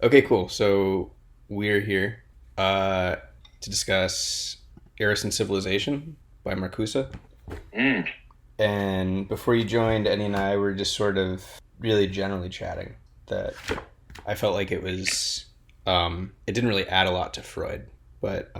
Okay, cool. So we're here to discuss Eros and Civilization by Marcuse. Mm. And before you joined, Eddie and I were just sort of really generally chatting that I felt like it didn't really add a lot to Freud. But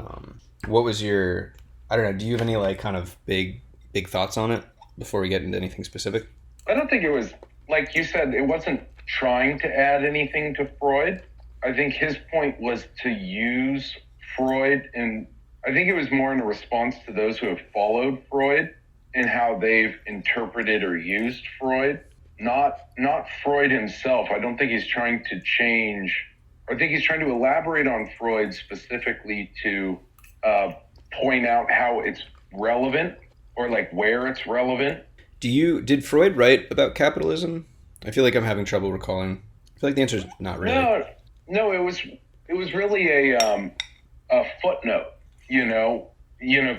what was your, I don't know, do you have any like kind of big thoughts on it before we get into anything specific? I don't think it was, like you said, it wasn't trying to add anything to Freud. I think his point was to use Freud, and I think it was more in a response to those who have followed Freud and how they've interpreted or used Freud. Not Freud himself. I don't think he's trying to change. I think he's trying to elaborate on Freud specifically to point out how it's relevant or like where it's relevant. Did Freud write about capitalism? I feel like I'm having trouble recalling. I feel like the answer is not really. No, no, it was really a footnote.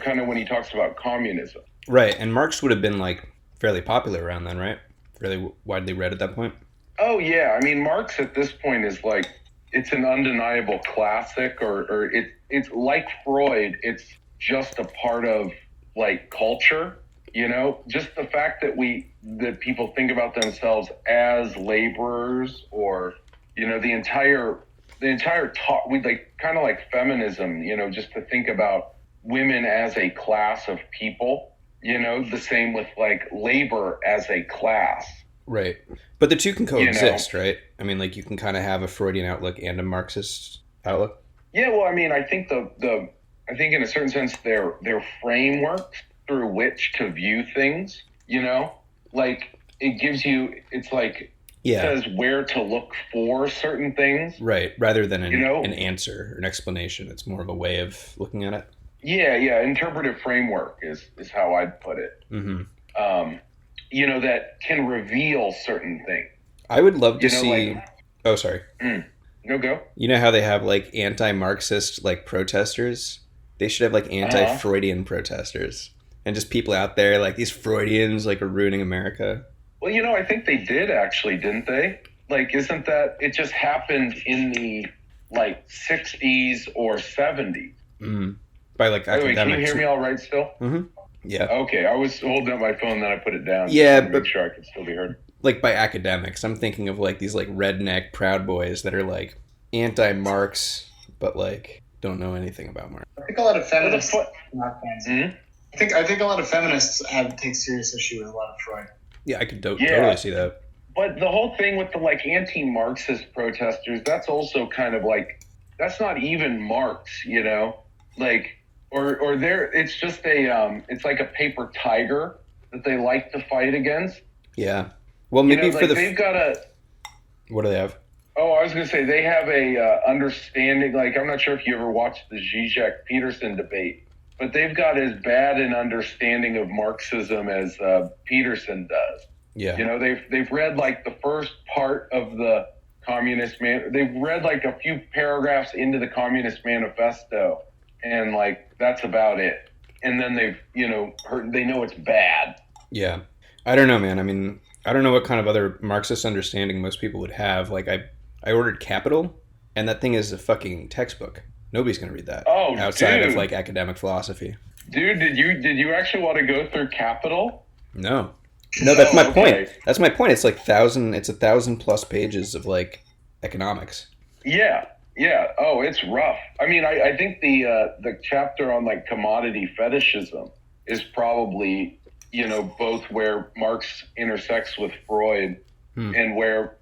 Kind of when he talks about communism. Right, and Marx would have been like fairly popular around then, right? Fairly widely read at that point. Oh yeah, I mean Marx at this point is like it's an undeniable classic, or it's like Freud. It's just a part of like culture. Just the fact that people think about themselves as laborers, or the entire talk we like kind of like feminism. Just to think about women as a class of people. The same with like labor as a class. Right. But the two can You know, coexist, right? I mean, like you can kind of have a Freudian outlook and a Marxist outlook. yeah. Well, I mean, I think I think in a certain sense their frameworks through which to view things. Like it gives you. It's like Yeah, says where to look for certain things. right. Rather than You an know, answer or an explanation, it's more of a way of looking at it. yeah, yeah. Interpretive framework is how I'd put it. Hmm. Um, that can reveal certain things. I would love to Like see. Oh, sorry. no go. You know how they have like anti-Marxist like protesters? They should have like Uh huh. anti-Freudian protesters, and just people out there like these Freudians like are ruining America. Well, I think they did actually, didn't they? Like, isn't that it just happened in the like 60s or 70s? Mm. By like By the way, can you academics. hear me all right still? Hmm. Yeah. Okay, I was holding up my phone, then I put it down. Just Yeah, wanted to make but sure I could still be heard. like by academics, I'm thinking of like these like redneck proud boys that are like anti-Marx, but like don't know anything about Marx. I think a lot of What the feminists fuck? are not fans. Mhm. I think a lot of feminists have take serious issue with a lot of Freud. Yeah, I could totally Yeah, see that. but the whole thing with the like anti-Marxist protesters, that's also kind of like that's not even Marx, like or there it's just it's like a paper tiger that they like to fight against. Yeah. Well, maybe for Like the they've got a what do they have? oh, I was going to say they have a understanding. Like I'm not sure if you ever watched the Zizek Peterson debate, but they've got as bad an understanding of Marxism as Peterson does. Yeah. They've read like the first part of the Communist Man. They've read like a few paragraphs into the Communist Manifesto, and like that's about it. And then they've heard they know it's bad. Yeah. I don't know, man. I mean, I don't know what kind of other Marxist understanding most people would have. Like I ordered Capital, and that thing is a fucking textbook. Nobody's going to read that Oh, outside of dude, like academic philosophy. dude, did you actually want to go through Capital? No. No, that's my Oh, point. okay. That's my point. It's 1,000 plus pages of like economics. Yeah, yeah. Oh, it's rough. I mean, I think the chapter on like commodity fetishism is probably both where Marx intersects with Freud Hmm. and where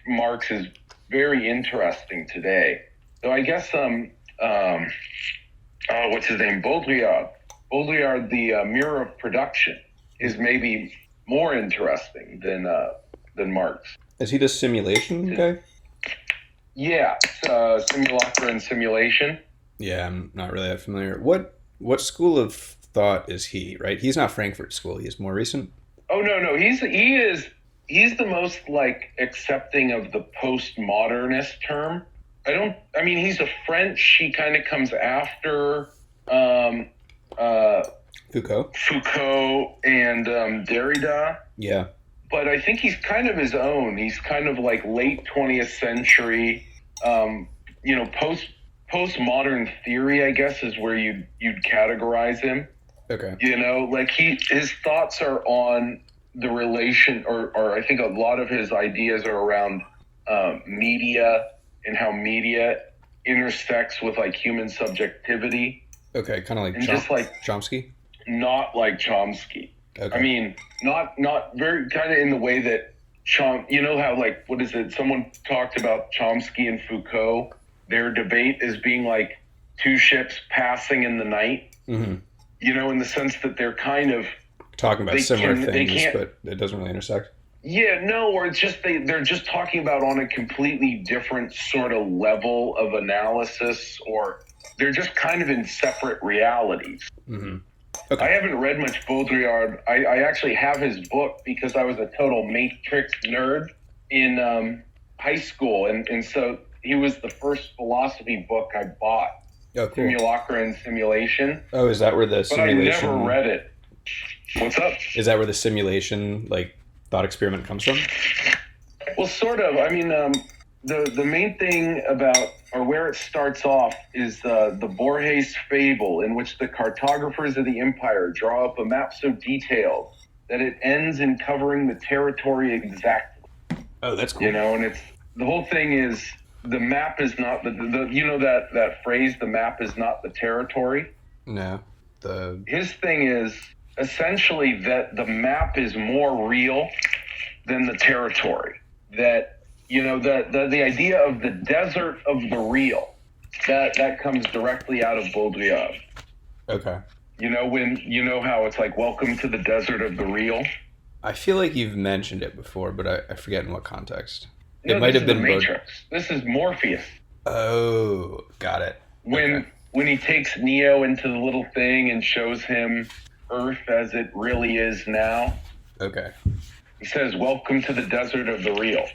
Marx is very interesting today. So I guess what's his name, Baudrillard, the mirror of production is maybe more interesting than Marx. Is he the simulation guy? Yeah, simulacra and simulation. Yeah, I'm not really that familiar. What school of thought is he? Right, he's not Frankfurt School. He's more recent. Oh no, he's the most like accepting of the postmodernist term. I mean he's a French. He kind of comes after um, uh, Foucault. Foucault and Derrida, Yeah. but I think he's kind of his own. He's kind of like late 20th century. postmodern theory, I guess, is where you'd categorize him. Okay. Like his thoughts are on the relation, or I think a lot of his ideas are around media and how media intersects with like human subjectivity. Okay, kind of like just like Chomsky. Not like Chomsky. Okay. I mean, not very kind of in the way that how like what is it? Someone talked about Chomsky and Foucault. Their debate is being like two ships passing in the night. Mm-hmm. In the sense that they're kind of talking about similar things, but it doesn't really intersect. Yeah, no, or it's just they're just talking about on a completely different sort of level of analysis, or they're just kind of in separate realities. Mm-hmm. Okay. I haven't read much Baudrillard. I actually have his book because I was a total Matrix nerd in high school, and so he was the first philosophy book I bought. Oh, cool. Simulacra and Simulation. Oh, is that where the simulation... But I never read it. What's up? Is that where the simulation, like, thought experiment comes from? Well, sort of. I mean, the main thing about, or where it starts off, is the Borges fable, in which the cartographers of the empire draw up a map so detailed that it ends in covering the territory exactly. Oh, that's cool. And it's the whole thing is the map is not the that phrase, the map is not the territory. No. His thing is essentially that the map is more real than the territory. That the idea of the desert of the real, that comes directly out of Baudrillard. Okay. When how it's like, welcome to the desert of the real. I feel like you've mentioned it before, but I forget in what context. No, it might have been the Matrix. This is Morpheus. Oh, got it. When he takes Neo into the little thing and shows him Earth as it really is now. Okay. He says, welcome to the desert of the real.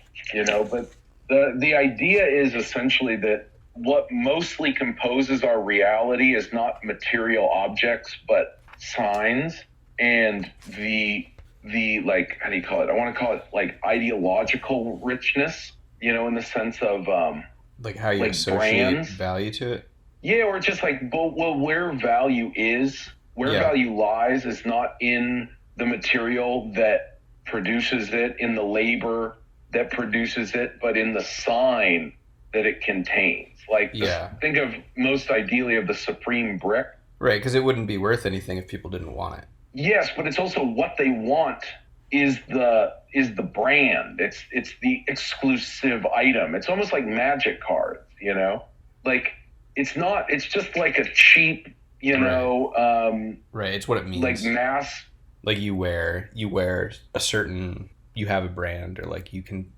But the idea is essentially that what mostly composes our reality is not material objects, but signs and the like, how do you call it? I want to call it like ideological richness, in the sense of like how you like associate brands. Value to it. Yeah, or just like, well, where value value lies is not in the material that produces it, in the labor that produces it, but in the sign that it contains. Like, think of most ideally of the supreme brick. Right, because it wouldn't be worth anything if people didn't want it. Yes, but it's also what they want is the brand. It's the exclusive item. It's almost like magic cards, Like it's just like a cheap, right, it's what it means. Like mass. Like you wear a certain, you have a brand, or like you can,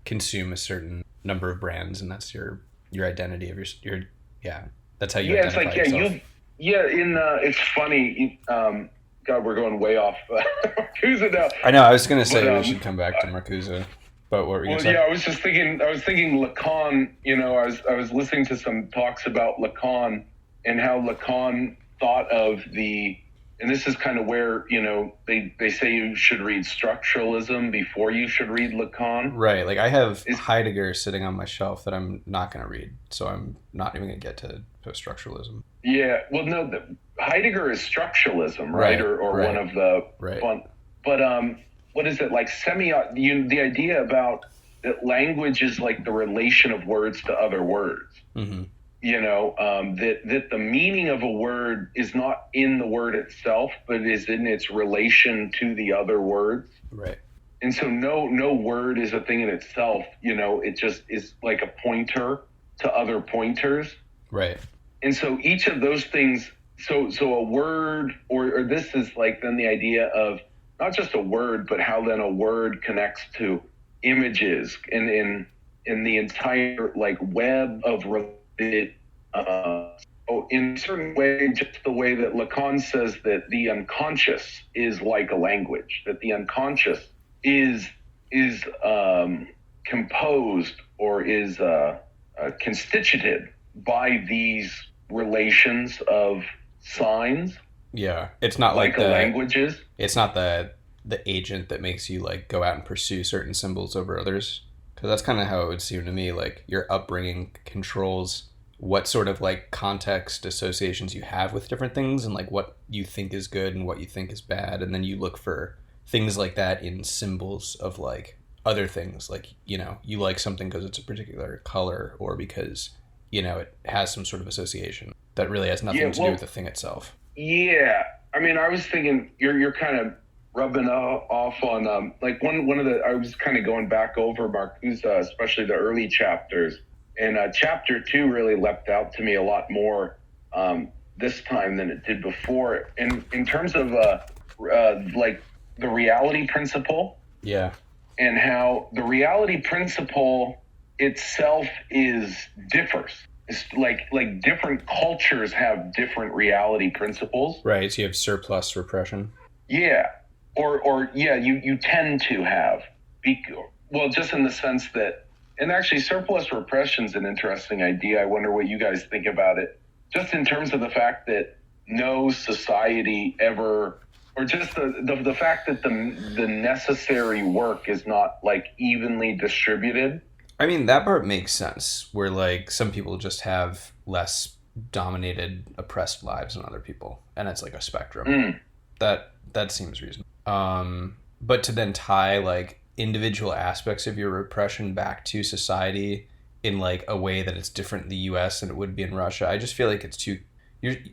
consume a certain number of brands, and that's your identity of your that's how you identify yourself. It's funny. God, we're going way off Marcuse now. I know. I was going to say we should come back to Marcuse, but what were you going to say? Yeah, I was thinking Lacan. I was listening to some talks about Lacan and how Lacan thought of and this is kind of where they say you should read structuralism before you should read Lacan. Right. Like I have Heidegger sitting on my shelf that I'm not going to read, so I'm not even going to get to post-structuralism. Yeah. Well, no, Heidegger is structuralism, right? Or one of the fun. But what is it like? The idea about that language is like the relation of words to other words. Mm-hmm. That the meaning of a word is not in the word itself, but is in its relation to the other words. Right. And so no word is a thing in itself. It just is like a pointer to other pointers. Right. And so each of those things, so a word, or this is like then the idea of not just a word, but how then a word connects to images and in the entire like web of in a certain way, just the way that Lacan says that the unconscious is like a language, that the unconscious is composed or is constituted by these relations of signs. Yeah, it's not like the languages. It's not the agent that makes you like go out and pursue certain symbols over others. Because that's kind of how it would seem to me. Like your upbringing controls what sort of like context associations you have with different things and like what you think is good and what you think is bad. And then you look for things like that in symbols of like other things. Like, you know, you like something because it's a particular color or because, you know, it has some sort of association that really has nothing to do with the thing itself. Yeah. I mean, I was thinking you're kind of rubbing off on like one of the, I was kind of going back over Marcuse, especially the early chapters, and chapter 2 really leapt out to me a lot more this time than it did before, in terms of like the reality principle. Yeah. And how the reality principle itself differs. It's like different cultures have different reality principles. Right. So you have surplus repression. Yeah. Or yeah, you tend to have. Well, just in the sense that, and actually surplus repression is an interesting idea. I wonder what you guys think about it. Just in terms of the fact that no society ever, or just the fact that the necessary work is not like evenly distributed. I mean, that part makes sense, where like some people just have less dominated, oppressed lives than other people, and it's like a spectrum. That seems reasonable. But to then tie like individual aspects of your repression back to society in like a way that it's different in the US than it would be in Russia, I just feel like it's too.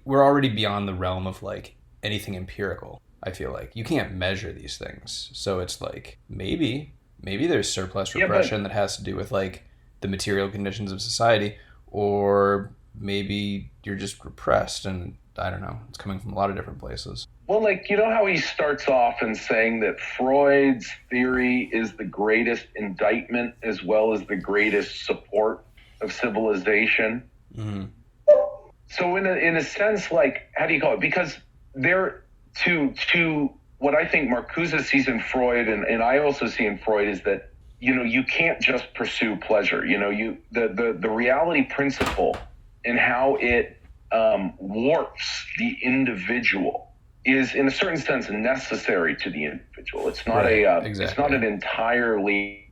We're already beyond the realm of like anything empirical. I feel like you can't measure these things, so it's like maybe there's surplus repression that has to do with like the material conditions of society, or maybe you're just repressed, and I don't know, it's coming from a lot of different places. Well, like, you know how he starts off in saying that Freud's theory is the greatest indictment as well as the greatest support of civilization. Mm-hmm. So in a sense, like, how do you call it? Because they're to what I think Marcuse sees in Freud, and I also see in Freud, is that, you know, you can't just pursue pleasure. You know, the reality principle and how it warps the individual is, in a certain sense, necessary to the individual. It's not exactly. It's not an entirely.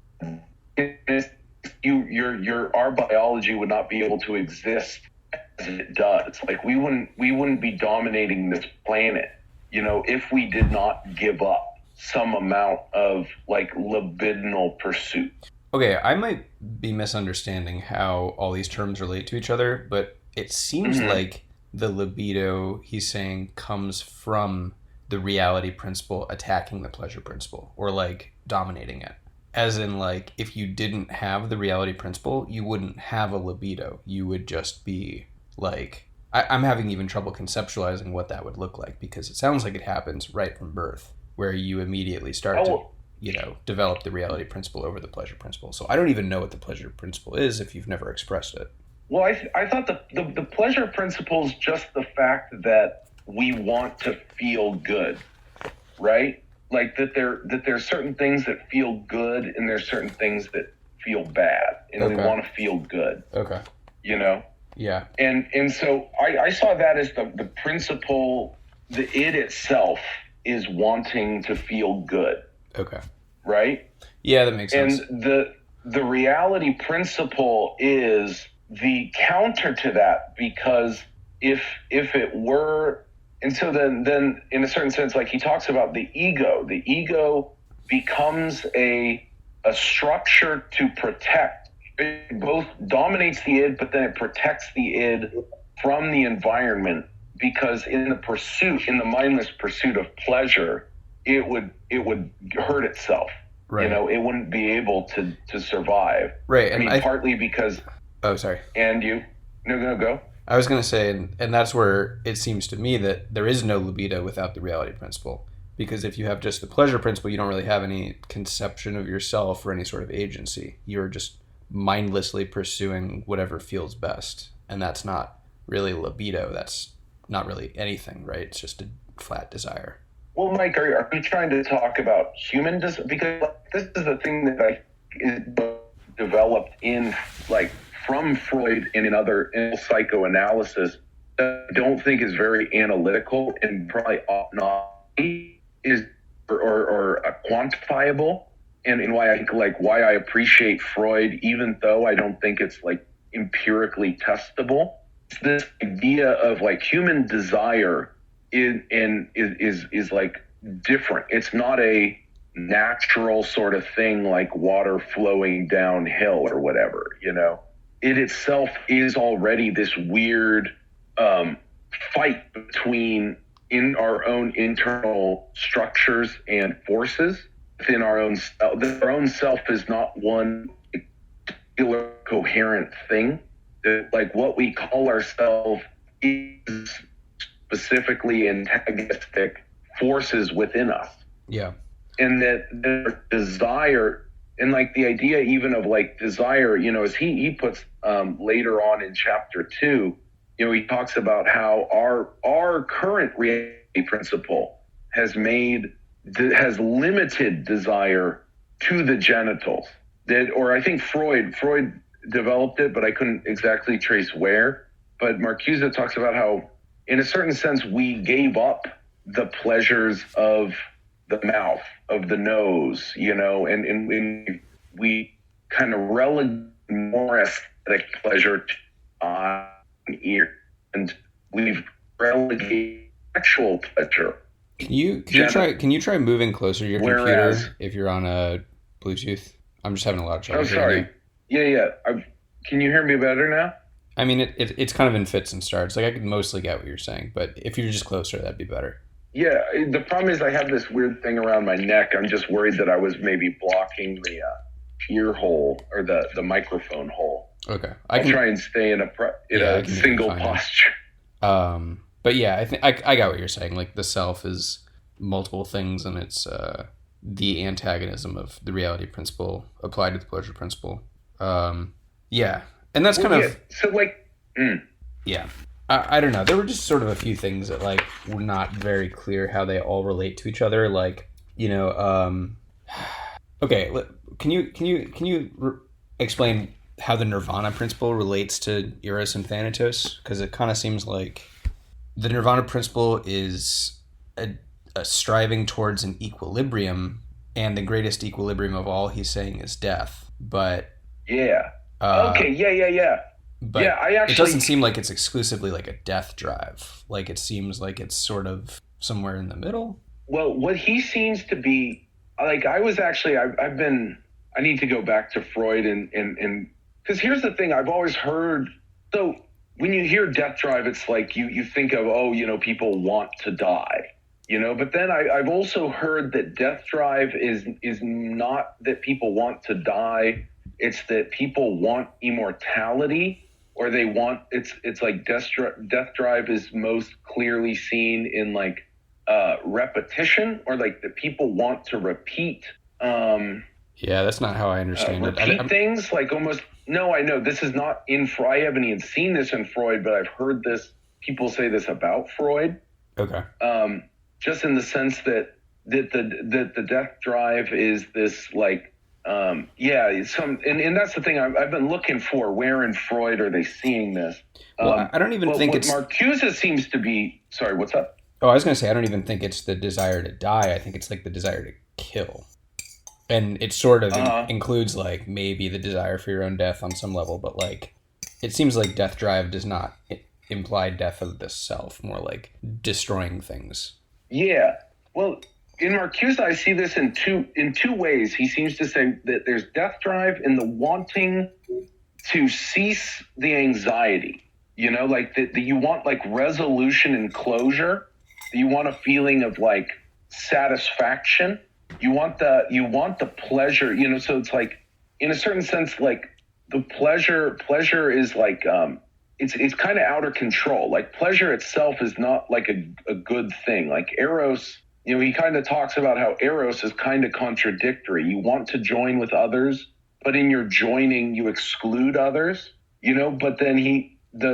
Our biology would not be able to exist as it does. Like we wouldn't be dominating this planet, you know, if we did not give up some amount of like libidinal pursuit. Okay, I might be misunderstanding how all these terms relate to each other, but it seems like the libido, he's saying, comes from the reality principle attacking the pleasure principle, or like dominating it. As in, like, if you didn't have the reality principle, you wouldn't have a libido. You would just be like, I'm having even trouble conceptualizing what that would look like, because it sounds like it happens right from birth, where you immediately start to, you know, develop the reality principle over the pleasure principle. So I don't even know what the pleasure principle is if you've never expressed it. Well, I thought the pleasure principle is just the fact that we want to feel good, right? Like that there's certain things that feel good and there's certain things that feel bad, and we want to feel good. Okay. You know? Yeah. And so I saw that as the principle, the it itself is wanting to feel good. Okay. Right? Yeah, that makes sense. And the reality principle is the counter to that, because if it were, and so then in a certain sense, like he talks about the ego becomes a structure to protect. It both dominates the id, but then it protects the id from the environment, because in the mindless pursuit of pleasure, it would hurt itself. Right. You know, it wouldn't be able to survive. Right. I mean, partly because. Oh, sorry. And you? No, go. I was going to say, and that's where it seems to me that there is no libido without the reality principle. Because if you have just the pleasure principle, you don't really have any conception of yourself or any sort of agency. You're just mindlessly pursuing whatever feels best. And that's not really libido. That's not really anything, right? It's just a flat desire. Well, Mike, are you trying to talk about human desire? Because this is the thing that is developed in, like, from Freud and in psychoanalysis, that I don't think is very analytical and probably ought not be, or quantifiable, and why I think like why I appreciate Freud, even though I don't think it's like empirically testable. It's this idea of like human desire is like different. It's not a natural sort of thing like water flowing downhill or whatever, you know. It itself is already this weird fight between in our own internal structures and forces within our own self. Our own self is not one particular coherent thing. Like what we call ourselves is specifically antagonistic forces within us. Yeah. And that their desire, and like the idea even of like desire, you know, as he puts later on in chapter 2, you know, he talks about how our current reality principle has limited desire to the genitals. That, or I think Freud developed it, but I couldn't exactly trace where. But Marcuse talks about how, in a certain sense, we gave up the pleasures of the mouth, of the nose, you know, and we kind of relegated more aesthetic pleasure to eye and ear, and we've relegated sexual pleasure. Can you try moving closer to your computer if you're on a Bluetooth? I'm just having a lot of trouble. Oh, sorry. Yeah. Can you hear me better now? I mean, it's kind of in fits and starts. Like I can mostly get what you're saying, but if you're just closer, that'd be better. Yeah, the problem is I have this weird thing around my neck. I'm just worried that I was maybe blocking the ear hole or the microphone hole. Okay, I'll try and stay in a single posture. But yeah, I think I got what you're saying. Like the self is multiple things, and it's the antagonism of the reality principle applied to the pleasure principle. Yeah, and that's kind of so like. Yeah. I don't know. There were just sort of a few things that like were not very clear how they all relate to each other. Like, you know, okay, can you explain how the Nirvana principle relates to Eros and Thanatos? Because it kind of seems like the Nirvana principle is a striving towards an equilibrium, and the greatest equilibrium of all, he's saying, is death. But yeah. Okay. Yeah. But it doesn't seem like it's exclusively like a death drive. Like it seems like it's sort of somewhere in the middle. Well, what he seems to be, like I need to go back to Freud and because here's the thing, I've always heard, so when you hear death drive, it's like you think of, oh, you know, people want to die, you know, but then I've also heard that death drive is not that people want to die. It's that people want immortality. Or they want, it's like death drive is most clearly seen in like repetition, or like the people want to repeat. Yeah, that's not how I understand it. Repeat things like almost. No, I know this is not in Freud. I haven't even seen this in Freud, but I've heard this. People say this about Freud. Okay. Just in the sense that the death drive is this like. And that's the thing I've been looking for. Where in Freud are they seeing this? Well, I don't even think it's Marcuse seems to be. Sorry, what's up? Oh, I was going to say I don't even think it's the desire to die. I think it's like the desire to kill, and it sort of includes like maybe the desire for your own death on some level. But like, it seems like death drive does not imply death of the self, more like destroying things. Yeah. Well. In Marcuse, I see this in two ways. He seems to say that there's death drive in the wanting to cease the anxiety. You know, like that you want like resolution and closure. You want a feeling of like satisfaction. You want the pleasure. You know, so it's like in a certain sense, like the pleasure is like it's kind of out of control. Like pleasure itself is not like a good thing. Like Eros. You know, he kind of talks about how Eros is kind of contradictory. You want to join with others, but in your joining, you exclude others, you know, but then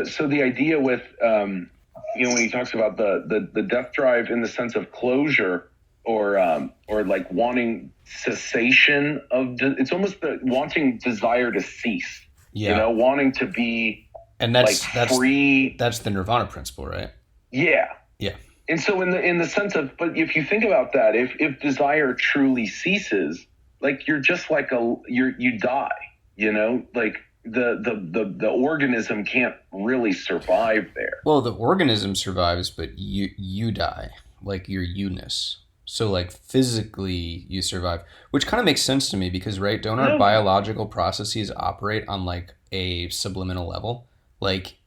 so the idea with, you know, when he talks about the death drive in the sense of closure or like wanting cessation it's almost the wanting desire to cease, you know, wanting to be that's free. That's the Nirvana principle, right? Yeah. Yeah. And so in the sense of, but if you think about that, if desire truly ceases, like you're just like you die, you know, like the organism can't really survive there. Well, the organism survives, but you die, like your you-ness. So like physically you survive, which kind of makes sense to me because right, don't our No, biological processes operate on like a subliminal level? Like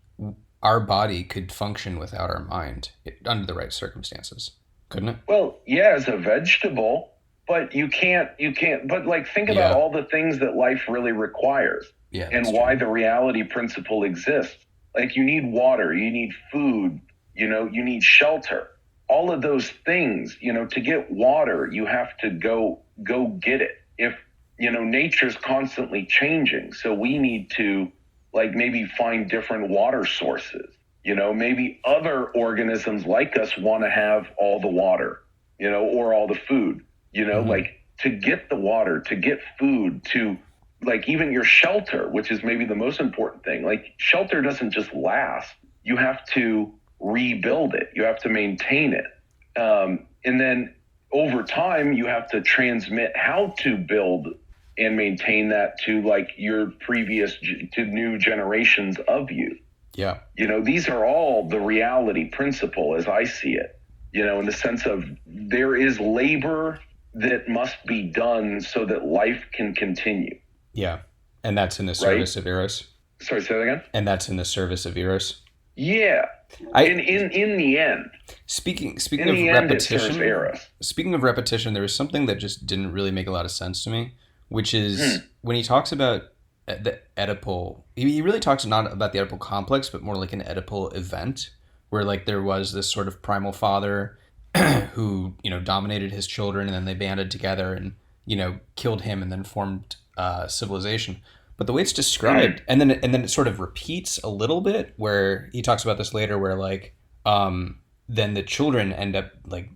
our body could function without our mind under the right circumstances, couldn't it? well, yeah, as a vegetable, but you can't, but like think about Yeah, all the things that life really requires yeah, and that's why true. the reality principle exists. Like you need water, you need food, you know, you need shelter. All of those things, you know, to get water, you have to go get it. If, you know, nature's constantly changing, so we need to like maybe find different water sources. You know, maybe other organisms like us want to have all the water, you know, or all the food, you know, Hmm. like to get the water, to get food, to like even your shelter, which is maybe the most important thing. Like shelter doesn't just last. You have to rebuild it. You have to maintain it. And then over time, you have to transmit how to build and maintain that to like your previous, to new generations of you. Yeah, You know, these are all the reality principle as I see it, you know, in the sense of there is labor that must be done so that life can continue, yeah, and that's in the right? service of Eros, Sorry, say that again. and that's in the service of Eros. Yeah. I In the end, speaking in of the end, it serves repetition, Eros. there was something that just didn't really make a lot of sense to me, which Hmm. is when he talks about the Oedipal. He really talks not about the Oedipal complex, but more like an Oedipal event, where like there was this sort of primal father who dominated his children, and then they banded together and killed him, and then formed civilization. But the way it's Hmm. described, and then it sort of repeats a little bit, where he talks about this later, where like then the children end up like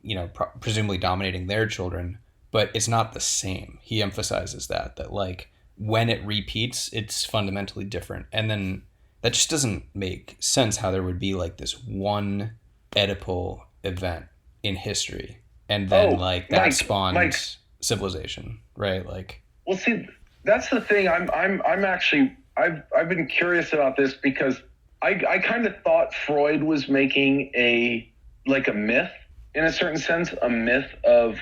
presumably dominating their children, but it's not the same. He emphasizes that like when it repeats, it's fundamentally different, and then that just doesn't make sense. How there would be like this one Oedipal event in history, and then Oh, like that Mike. spawned civilization, right? Like, Well, see, that's the thing. I'm actually, I've been curious about this because I kind of thought Freud was making like a myth in a certain sense, a myth of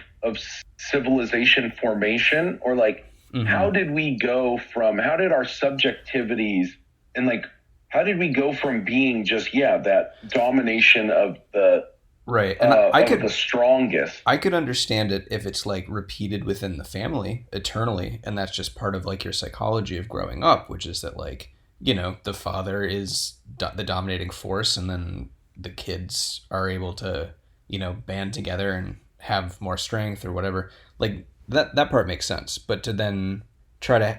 civilization formation, or like mm-hmm. how did our subjectivities and like how did we go from being just that domination Right, and of the strongest. I could understand it if it's like repeated within the family eternally, and that's just part of like your psychology of growing up, which is that like the father is the dominating force, and then the kids are able to band together and have more strength or whatever. Like that part makes sense, but to then try to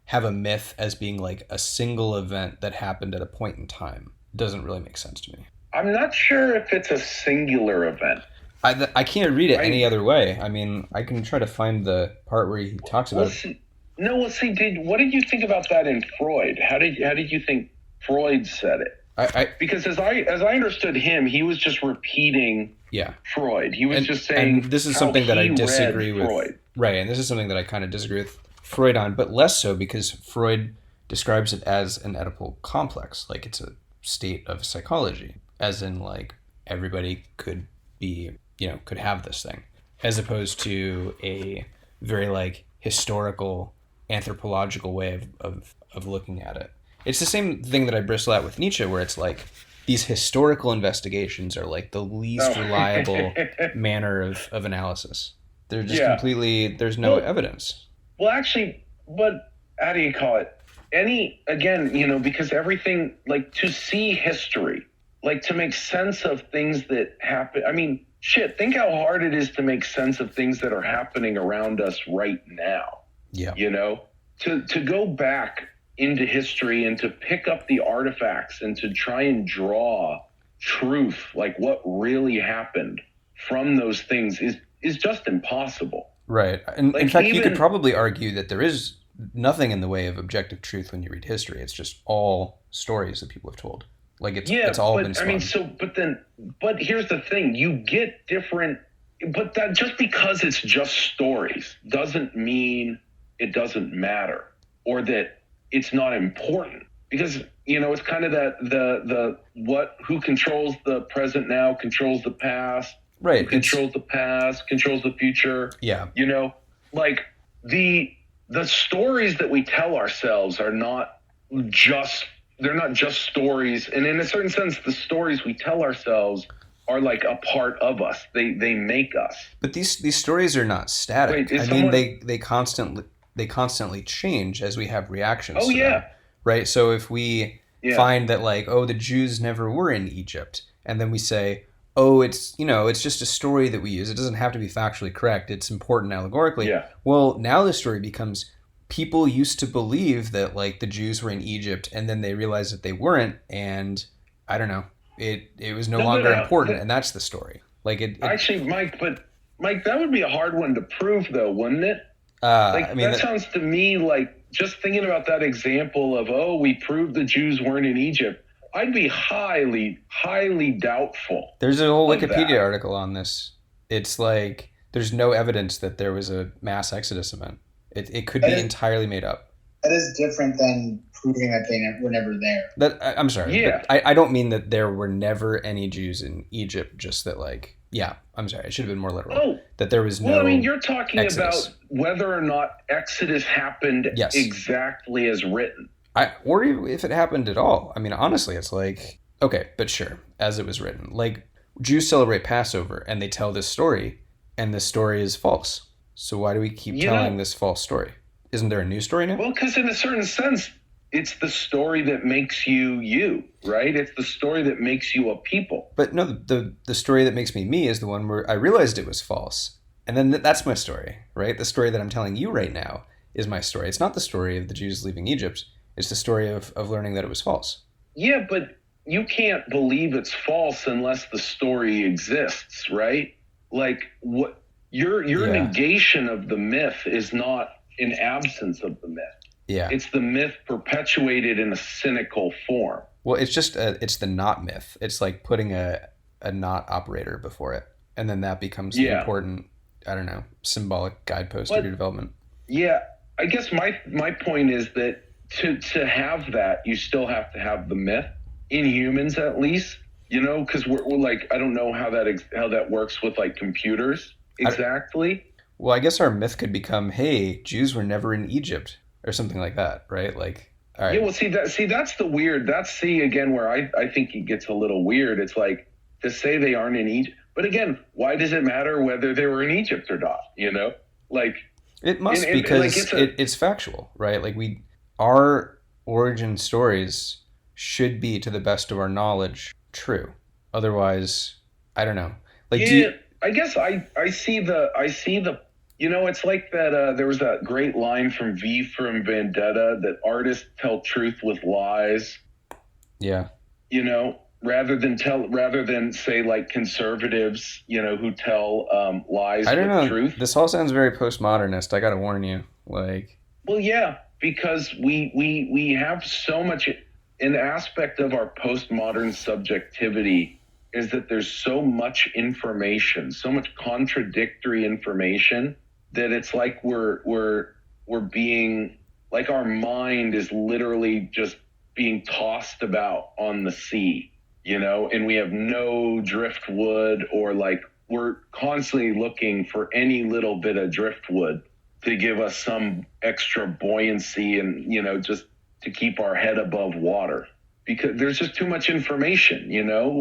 have a myth as being like a single event that happened at a point in time doesn't really make sense to me. I'm not sure if it's a singular event. I can't read it I any other way. I mean, I can try to find the part where he talks Well, about it. see, no, well, see, what did you think about that in Freud? How did you think Freud said it? I Because as I understood him, he was just repeating Yeah, Freud. He was just and saying this is how something that I he read disagree with. Freud. Right, and this is something that I kind of disagree with Freud on, but less so because Freud describes it as an Oedipal complex, like it's a state of psychology, as in like everybody could be, could have this thing, as opposed to a very like historical, anthropological way of looking at it. It's the same thing that I bristle at with Nietzsche, where it's like these historical investigations are like the least Oh, reliable manner of analysis. They're just yeah. completely, there's no Well, evidence. well, actually, but how do you call it? Any again, because everything like to see history, like to make sense of things that happen. I mean, shit. Think how hard it is to make sense of things that are happening around us right now. Yeah. To go back into history and to pick up the artifacts and to try and draw truth, like what really happened from those things, is just impossible. Right. And in Like fact, you could even probably argue that there is nothing in the way of objective truth when you read history. It's just all stories that people have told. Like it's Yeah, all been but I mean, spun. but here's the thing: you get different. But that just because it's just stories doesn't mean it doesn't matter or that it's not important. Because it's kind of that who controls the present now controls the past. Right. Who controls the past controls the future. Yeah. Like the stories that we tell ourselves are not just they're not just stories, and in a certain sense, the stories we tell ourselves are like a part of us. They make us. But these stories are not static. Wait, I mean, they constantly change as we have reactions to them. Right? So if we find that like, oh, the Jews never were in Egypt, and then we say, oh, it's just a story that we use. It doesn't have to be factually correct. It's important allegorically. Yeah. Well, now the story becomes people used to believe that like the Jews were in Egypt, and then they realized that they weren't, and I don't know. It was no longer important, and that's the story. Like actually, Mike, that would be a hard one to prove, though, wouldn't it? That sounds to me like just thinking about that example of, oh, we proved the Jews weren't in Egypt. I'd be highly, highly doubtful. There's a whole Wikipedia article on this. It's like there's no evidence that there was a mass exodus event. It could be entirely made up. That is different than proving that they were never there. I'm sorry. Yeah. I don't mean that there were never any Jews in Egypt, just that like, yeah, I'm sorry. I should have been more literal. Oh. That there was no Well, I mean, you're talking exodus. about whether or not Exodus happened exactly as written. Or if it happened at all. I mean, honestly, it's like, okay, but sure, as it was written. Like, Jews celebrate Passover, and they tell this story, and this story is false. So why do we keep telling this false story? Isn't there a new story now? Well, because in a certain sense, it's the story that makes you, right? It's the story that makes you a people. But no, the story that makes me is the one where I realized it was false. And then that's my story, right? The story that I'm telling you right now is my story. It's not the story of the Jews leaving Egypt. It's the story of learning that it was false. Yeah, but you can't believe it's false unless the story exists, right? Like what your negation of the myth is not an absence of the myth. Yeah. It's the myth perpetuated in a cynical form. Well, it's just it's the not myth. It's like putting a not operator before it. And then that becomes the important, I don't know, symbolic guidepost of your development. Yeah. I guess my point is that to have that, you still have to have the myth in humans, at least, because we're like, I don't know how that works with like computers exactly. Well, I guess our myth could become, hey, Jews were never in Egypt or something like that, right? Like, all right. Yeah, well, that's the weird. again where I think it gets a little weird. It's like to say they aren't in Egypt, but again, why does it matter whether they were in Egypt or not? Like it must because it's factual, right? Like our origin stories should be, to the best of our knowledge, true. Otherwise, I don't know. Like, I guess I see the it's like that. There was that great line from V from Vendetta that artists tell truth with lies. Yeah. Rather than say like conservatives, who tell lies with truth. This all sounds very postmodernist. I got to warn you. Like. Well, yeah, because we have so much. An aspect of our postmodern subjectivity is that there's so much information, so much contradictory information, that it's like we're being like our mind is literally just being tossed about on the sea, and we have no driftwood, or like we're constantly looking for any little bit of driftwood to give us some extra buoyancy and, just to keep our head above water, because there's just too much information,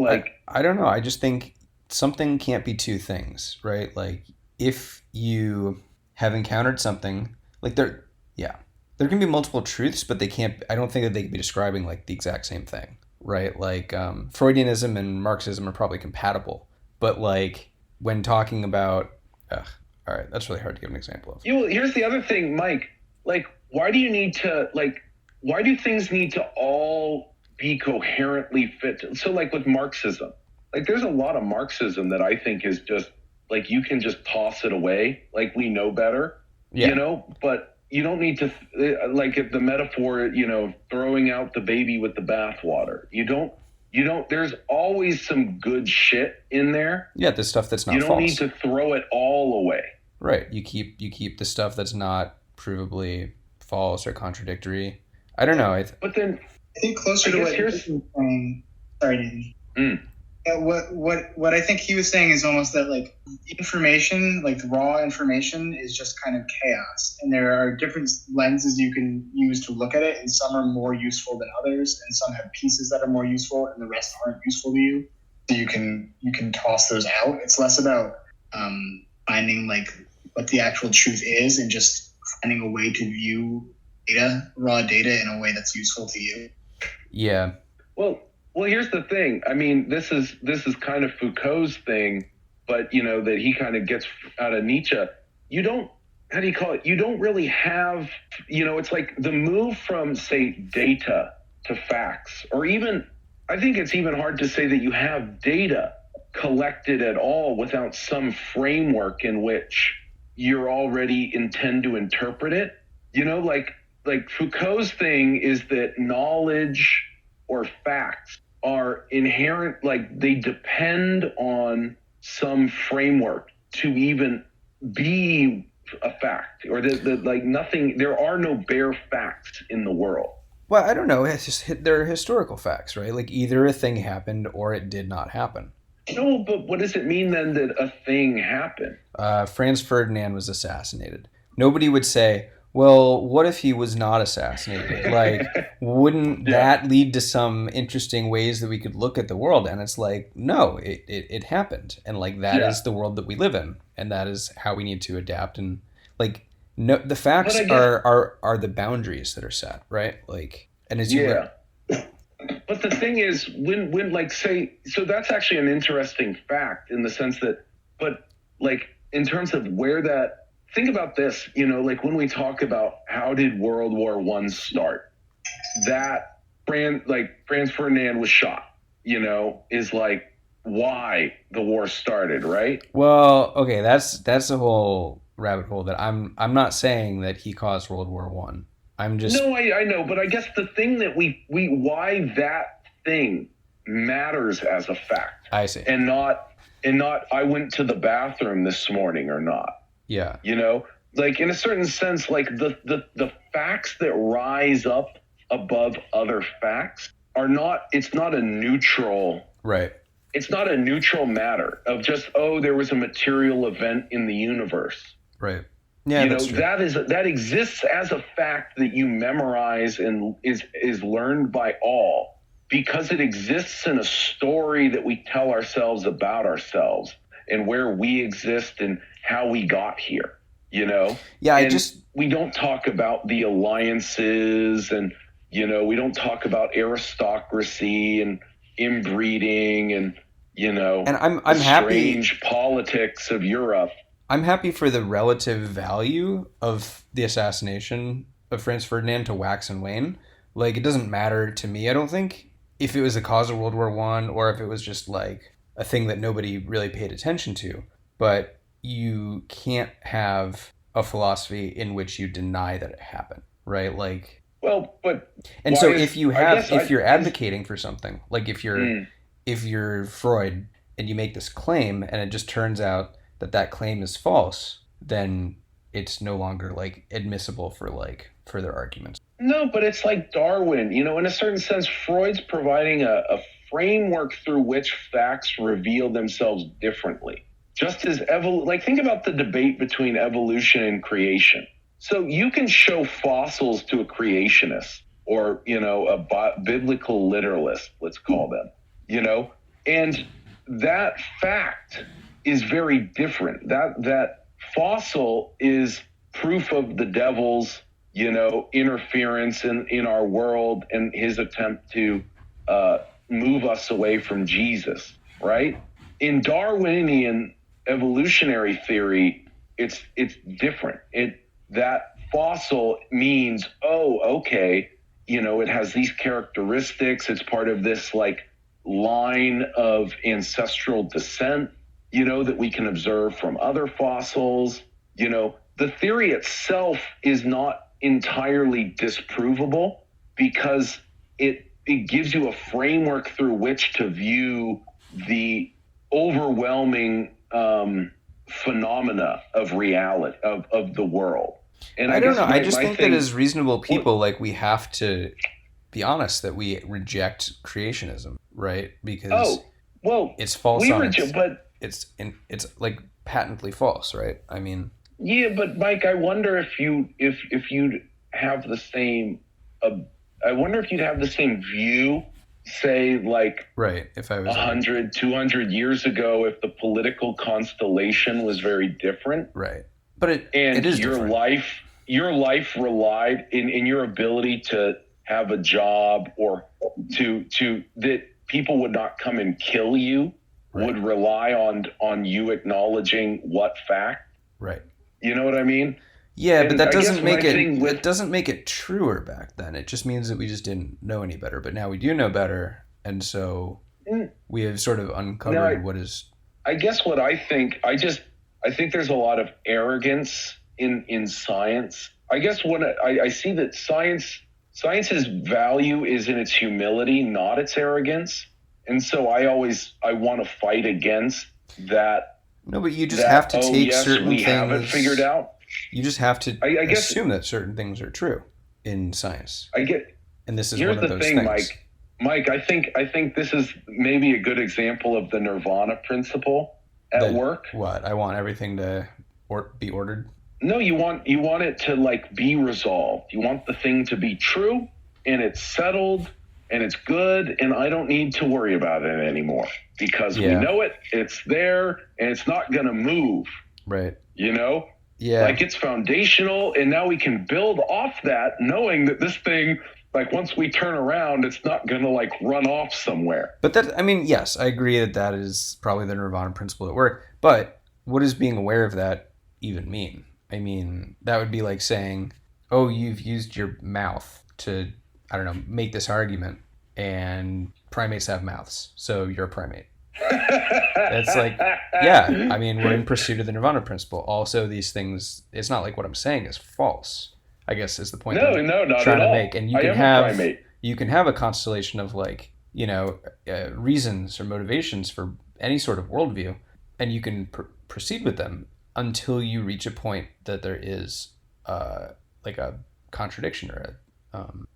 like I don't know. I just think something can't be two things, right? Like if you have encountered something like there can be multiple truths, but I don't think that they can be describing like the exact same thing, right? Like Freudianism and Marxism are probably compatible, but like when talking about, all right, that's really hard to give an example of. Here's the other thing, Mike, like why do things need to all be coherently fit? So like with Marxism, like there's a lot of Marxism that I think is just like, you can just toss it away. Like we know better, but you don't need to, like if the metaphor, throwing out the baby with the bathwater, you don't there's always some good shit in there. Yeah, the stuff that's not You don't false. need to throw it all away. Right. You keep the stuff that's not provably false or contradictory. I don't know. But then I think closer to what you're saying. Sorry, Danny. Yeah, what I think he was saying is almost that like information, like raw information, is just kind of chaos, and there are different lenses you can use to look at it, and some are more useful than others, and some have pieces that are more useful, and the rest aren't useful to you. So you can toss those out. It's less about finding like what the actual truth is, and just finding a way to view raw data in a way that's useful to you. Yeah. Well, here's the thing. I mean, this is kind of Foucault's thing, but that he kind of gets out of Nietzsche. You don't, how do you call it? You don't really have, it's like the move from, say, data to facts, or even, I think it's even hard to say that you have data collected at all without some framework in which you're already intend to interpret it. Like Foucault's thing is that knowledge or facts are inherent, like they depend on some framework to even be a fact, or like nothing, there are no bare facts in the world. Well, I don't know. It's just, there are historical facts, right? Like either a thing happened or it did not happen. No, but what does it mean then that a thing happened? Franz Ferdinand was assassinated. Nobody would say, well, what if he was not assassinated? Like, wouldn't that lead to some interesting ways that we could look at the world? And it's like, no, it happened. And like, that is the world that we live in. And that is how we need to adapt. And like, no, the facts are the boundaries that are set, right? Like, and as you learn. But the thing is, when like say, so that's actually an interesting fact in the sense that, but like in terms of where that, think about this, like when we talk about how did World War I start, that Franz Ferdinand was shot, is like why the war started, right? Well, okay, that's a whole rabbit hole that I'm not saying that he caused World War I. I'm just No, I know, but I guess the thing that we why that thing matters as a fact. I see. And not I went to the bathroom this morning or not. Yeah. Like in a certain sense, like the facts that rise up above other facts it's not a neutral. Right. It's not a neutral matter of just, there was a material event in the universe. Right. Yeah, that's true. That exists as a fact that you memorize and is learned by all because it exists in a story that we tell ourselves about ourselves and where we exist and how we got here, Yeah, we don't talk about the alliances and, we don't talk about aristocracy and inbreeding and, and I'm happy. Strange politics of Europe. I'm happy for the relative value of the assassination of Franz Ferdinand to wax and wane. Like, it doesn't matter to me, I don't think, if it was the cause of World War I or if it was just like a thing that nobody really paid attention to. But you can't have a philosophy in which you deny that it happened, right? Like, well, but and so if you're advocating for something, like if you're Freud and you make this claim and it just turns out that claim is false, then it's no longer like admissible for like further arguments. No, but it's like Darwin, in a certain sense, Freud's providing a framework through which facts reveal themselves differently. Just as think about the debate between evolution and creation. So you can show fossils to a creationist or, a biblical literalist, let's call them, and that fact is very different. That fossil is proof of the devil's, interference in our world and his attempt to move us away from Jesus, right? In Darwinian evolutionary theory, it's different. That fossil means, okay, it has these characteristics. It's part of this like line of ancestral descent, that we can observe from other fossils. The theory itself is not entirely disprovable because it it gives you a framework through which to view the overwhelming phenomena of reality of the world. And I don't know. I just think that as reasonable people, like, we have to be honest that we reject creationism, right? Because it's false but it's like patently false, right? I mean, yeah, but Mike, I wonder if you'd have the same. I wonder if you'd have the same view, say, like, right, if I was 100, 200 years ago, if the political constellation was very different, right? But it is your different. Your life relied in your ability to have a job, or to that people would not come and kill you, right, would rely on you acknowledging what fact, right? You know what I mean? Yeah, and but that doesn't make it doesn't make it truer back then. It just means that we just didn't know any better. But now we do know better, and so we have sort of uncovered what is. I guess what I think, I think there's a lot of arrogance in science. I guess I see that science's value is in its humility, not its arrogance. And so I want to fight against that. No, but you just have to take certain things. We haven't figured out. You just have to assume that certain things are true in science. And this is one of those things. Mike, I think this is maybe a good example of the Nirvana principle at work. What? I want everything to be ordered? No, you want it to, like, be resolved. You want the thing to be true, and it's settled, and it's good, and I don't need to worry about it anymore because we know it's there, and it's not going to move. Right. You know? Yeah. Like, it's foundational, and now we can build off that, knowing that this thing, like, once we turn around, it's not going to, like, run off somewhere. But that, I mean, yes, I agree that is probably the Nirvana principle at work. But what does being aware of that even mean? I mean, that would be like saying, oh, you've used your mouth to, I don't know, make this argument, and primates have mouths, so you're a primate. It's like, yeah, I mean, we're in pursuit of the Nirvana principle. Also, these things, it's not like what I'm saying is false, I guess is the point that I'm not trying to make. And you can have a constellation of, like, you know, reasons or motivations for any sort of worldview, and you can proceed with them until you reach a point that there is like a contradiction or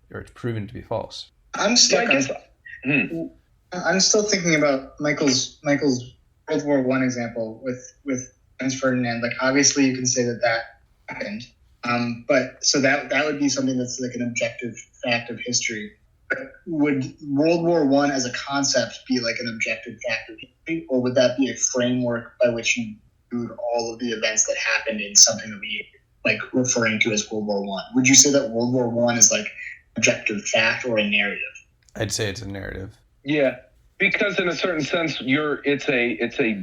it's proven to be false. I'm stuck. I'm still thinking about Michael's World War I example with Franz Ferdinand. Like, obviously, you can say that happened, but so that would be something that's like an objective fact of history. But would World War I as a concept be like an objective fact of history, or would that be a framework by which you viewed all of the events that happened in something that we like referring to as World War I? Would you say that World War I is like objective fact or a narrative? I'd say it's a narrative. Yeah, because in a certain sense, it's a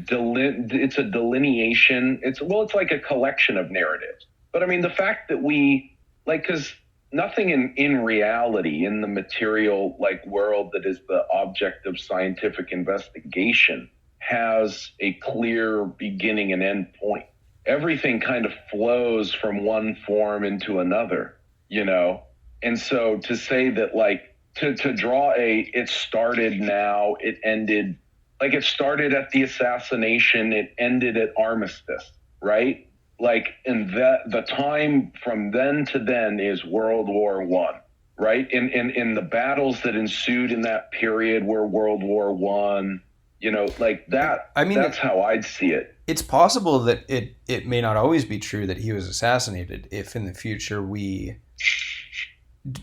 delineation. It's like a collection of narratives. But I mean, the fact that we, like, because nothing in reality, in the material, like, world that is the object of scientific investigation has a clear beginning and end point. Everything kind of flows from one form into another, you know? And so to say that, like, to draw it started now, it ended, like, it started at the assassination, it ended at armistice, right? Like, and the time from then to then is World War I, right? In the battles that ensued in that period were World War I, you know, like that. I mean, that's how I'd see it. It's possible that it may not always be true that he was assassinated if in the future we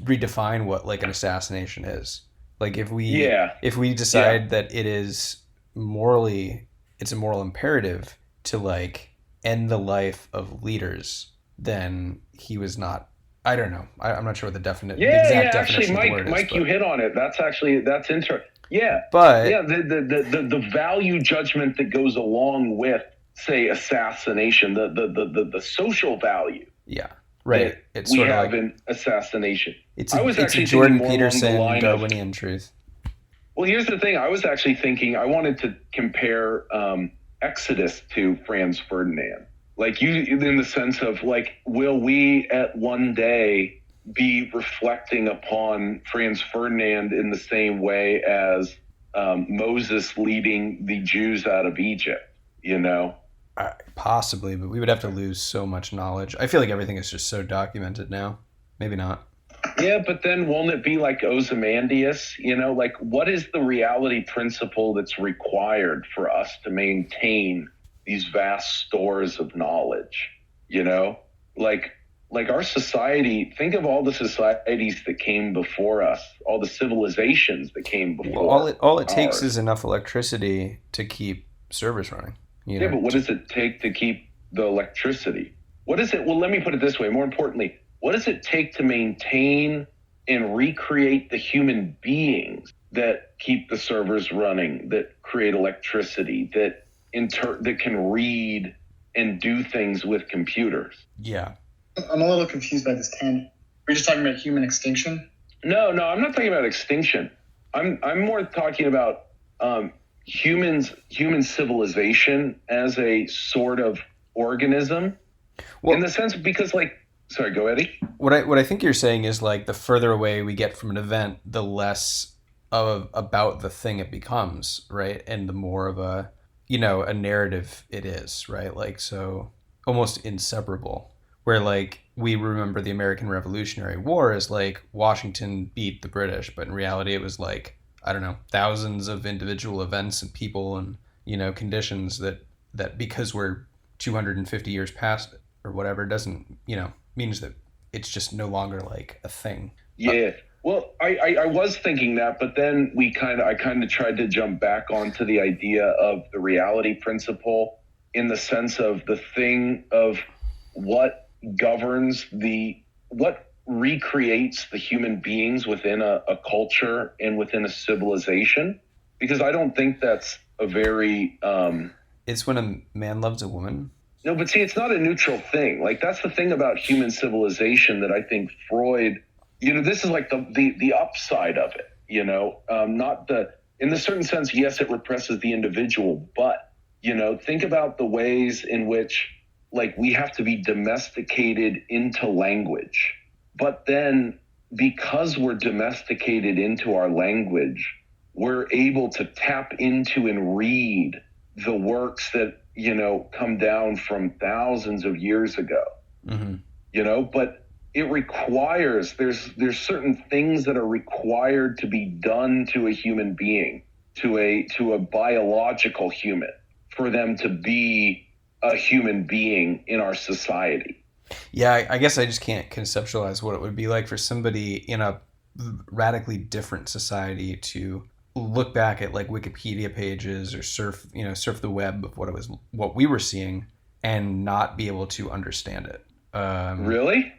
redefine what, like, an assassination is. Like, if we decide that it is it's a moral imperative to, like, end the life of leaders, then he was not. I don't know. I'm not sure what the exact definition actually, of the word is. Mike, you hit on it. That's interesting. Yeah, but the value judgment that goes along with, say, assassination, the social value. Yeah, right. It's we have like, in assassination. It's a Jordan Peterson Darwinian truth. Well, here's the thing. I was actually thinking I wanted to compare Exodus to Franz Ferdinand. Like, you, in the sense of, like, will we at one day be reflecting upon Franz Ferdinand in the same way as Moses leading the Jews out of Egypt, you know? Possibly, but we would have to lose so much knowledge. I feel like everything is just so documented now. Maybe not. Yeah, but then won't it be like Ozymandias? You know, like what is the reality principle that's required for us to maintain these vast stores of knowledge? You know, like our society, think of all the societies that came before us, all the civilizations that came before. Well, all it takes is enough electricity to keep servers running. Yeah, but what does it take to keep the electricity? What is it? Well, let me put it this way. More importantly, what does it take to maintain and recreate the human beings that keep the servers running, that create electricity, that can read and do things with computers? Yeah. I'm a little confused by this tangent. We're just talking about human extinction? No, I'm not talking about extinction. I'm more talking about human civilization as a sort of organism. Well, in the sense, because like, sorry, go Eddie. What I think you're saying is like the further away we get from an event, the less about the thing it becomes, right? And the more of a narrative it is, right? Like, so almost inseparable. Where like we remember the American Revolutionary War as like Washington beat the British, but in reality it was like, I don't know, thousands of individual events and people and, conditions that because we're 250 years past it or whatever doesn't, means that it's just no longer like a thing. Yeah. Well, I was thinking that, but then I kind of tried to jump back onto the idea of the reality principle in the sense of the thing of what governs what recreates the human beings within a culture and within a civilization, because I don't think that's a very it's when a man loves a woman. No, but see, it's not a neutral thing. Like, that's the thing about human civilization that I think Freud, this is like the upside of it, not in the certain sense, yes, it represses the individual, but, think about the ways in which, like, we have to be domesticated into language. But then because we're domesticated into our language, we're able to tap into and read the works that, come down from thousands of years ago, but it requires, there's certain things that are required to be done to a human being, to a biological human, for them to be a human being in our society. Yeah, I guess I just can't conceptualize what it would be like for somebody in a radically different society to look back at like Wikipedia pages or surf the web of what we were seeing and not be able to understand it. Really?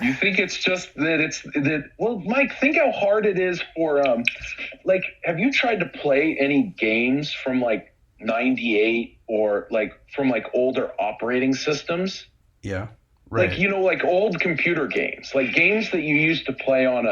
You think it's just that well, Mike, think how hard it is for have you tried to play any games from like 98 or like from like older operating systems? Yeah. Right. Like, like old computer games, like games that you used to play on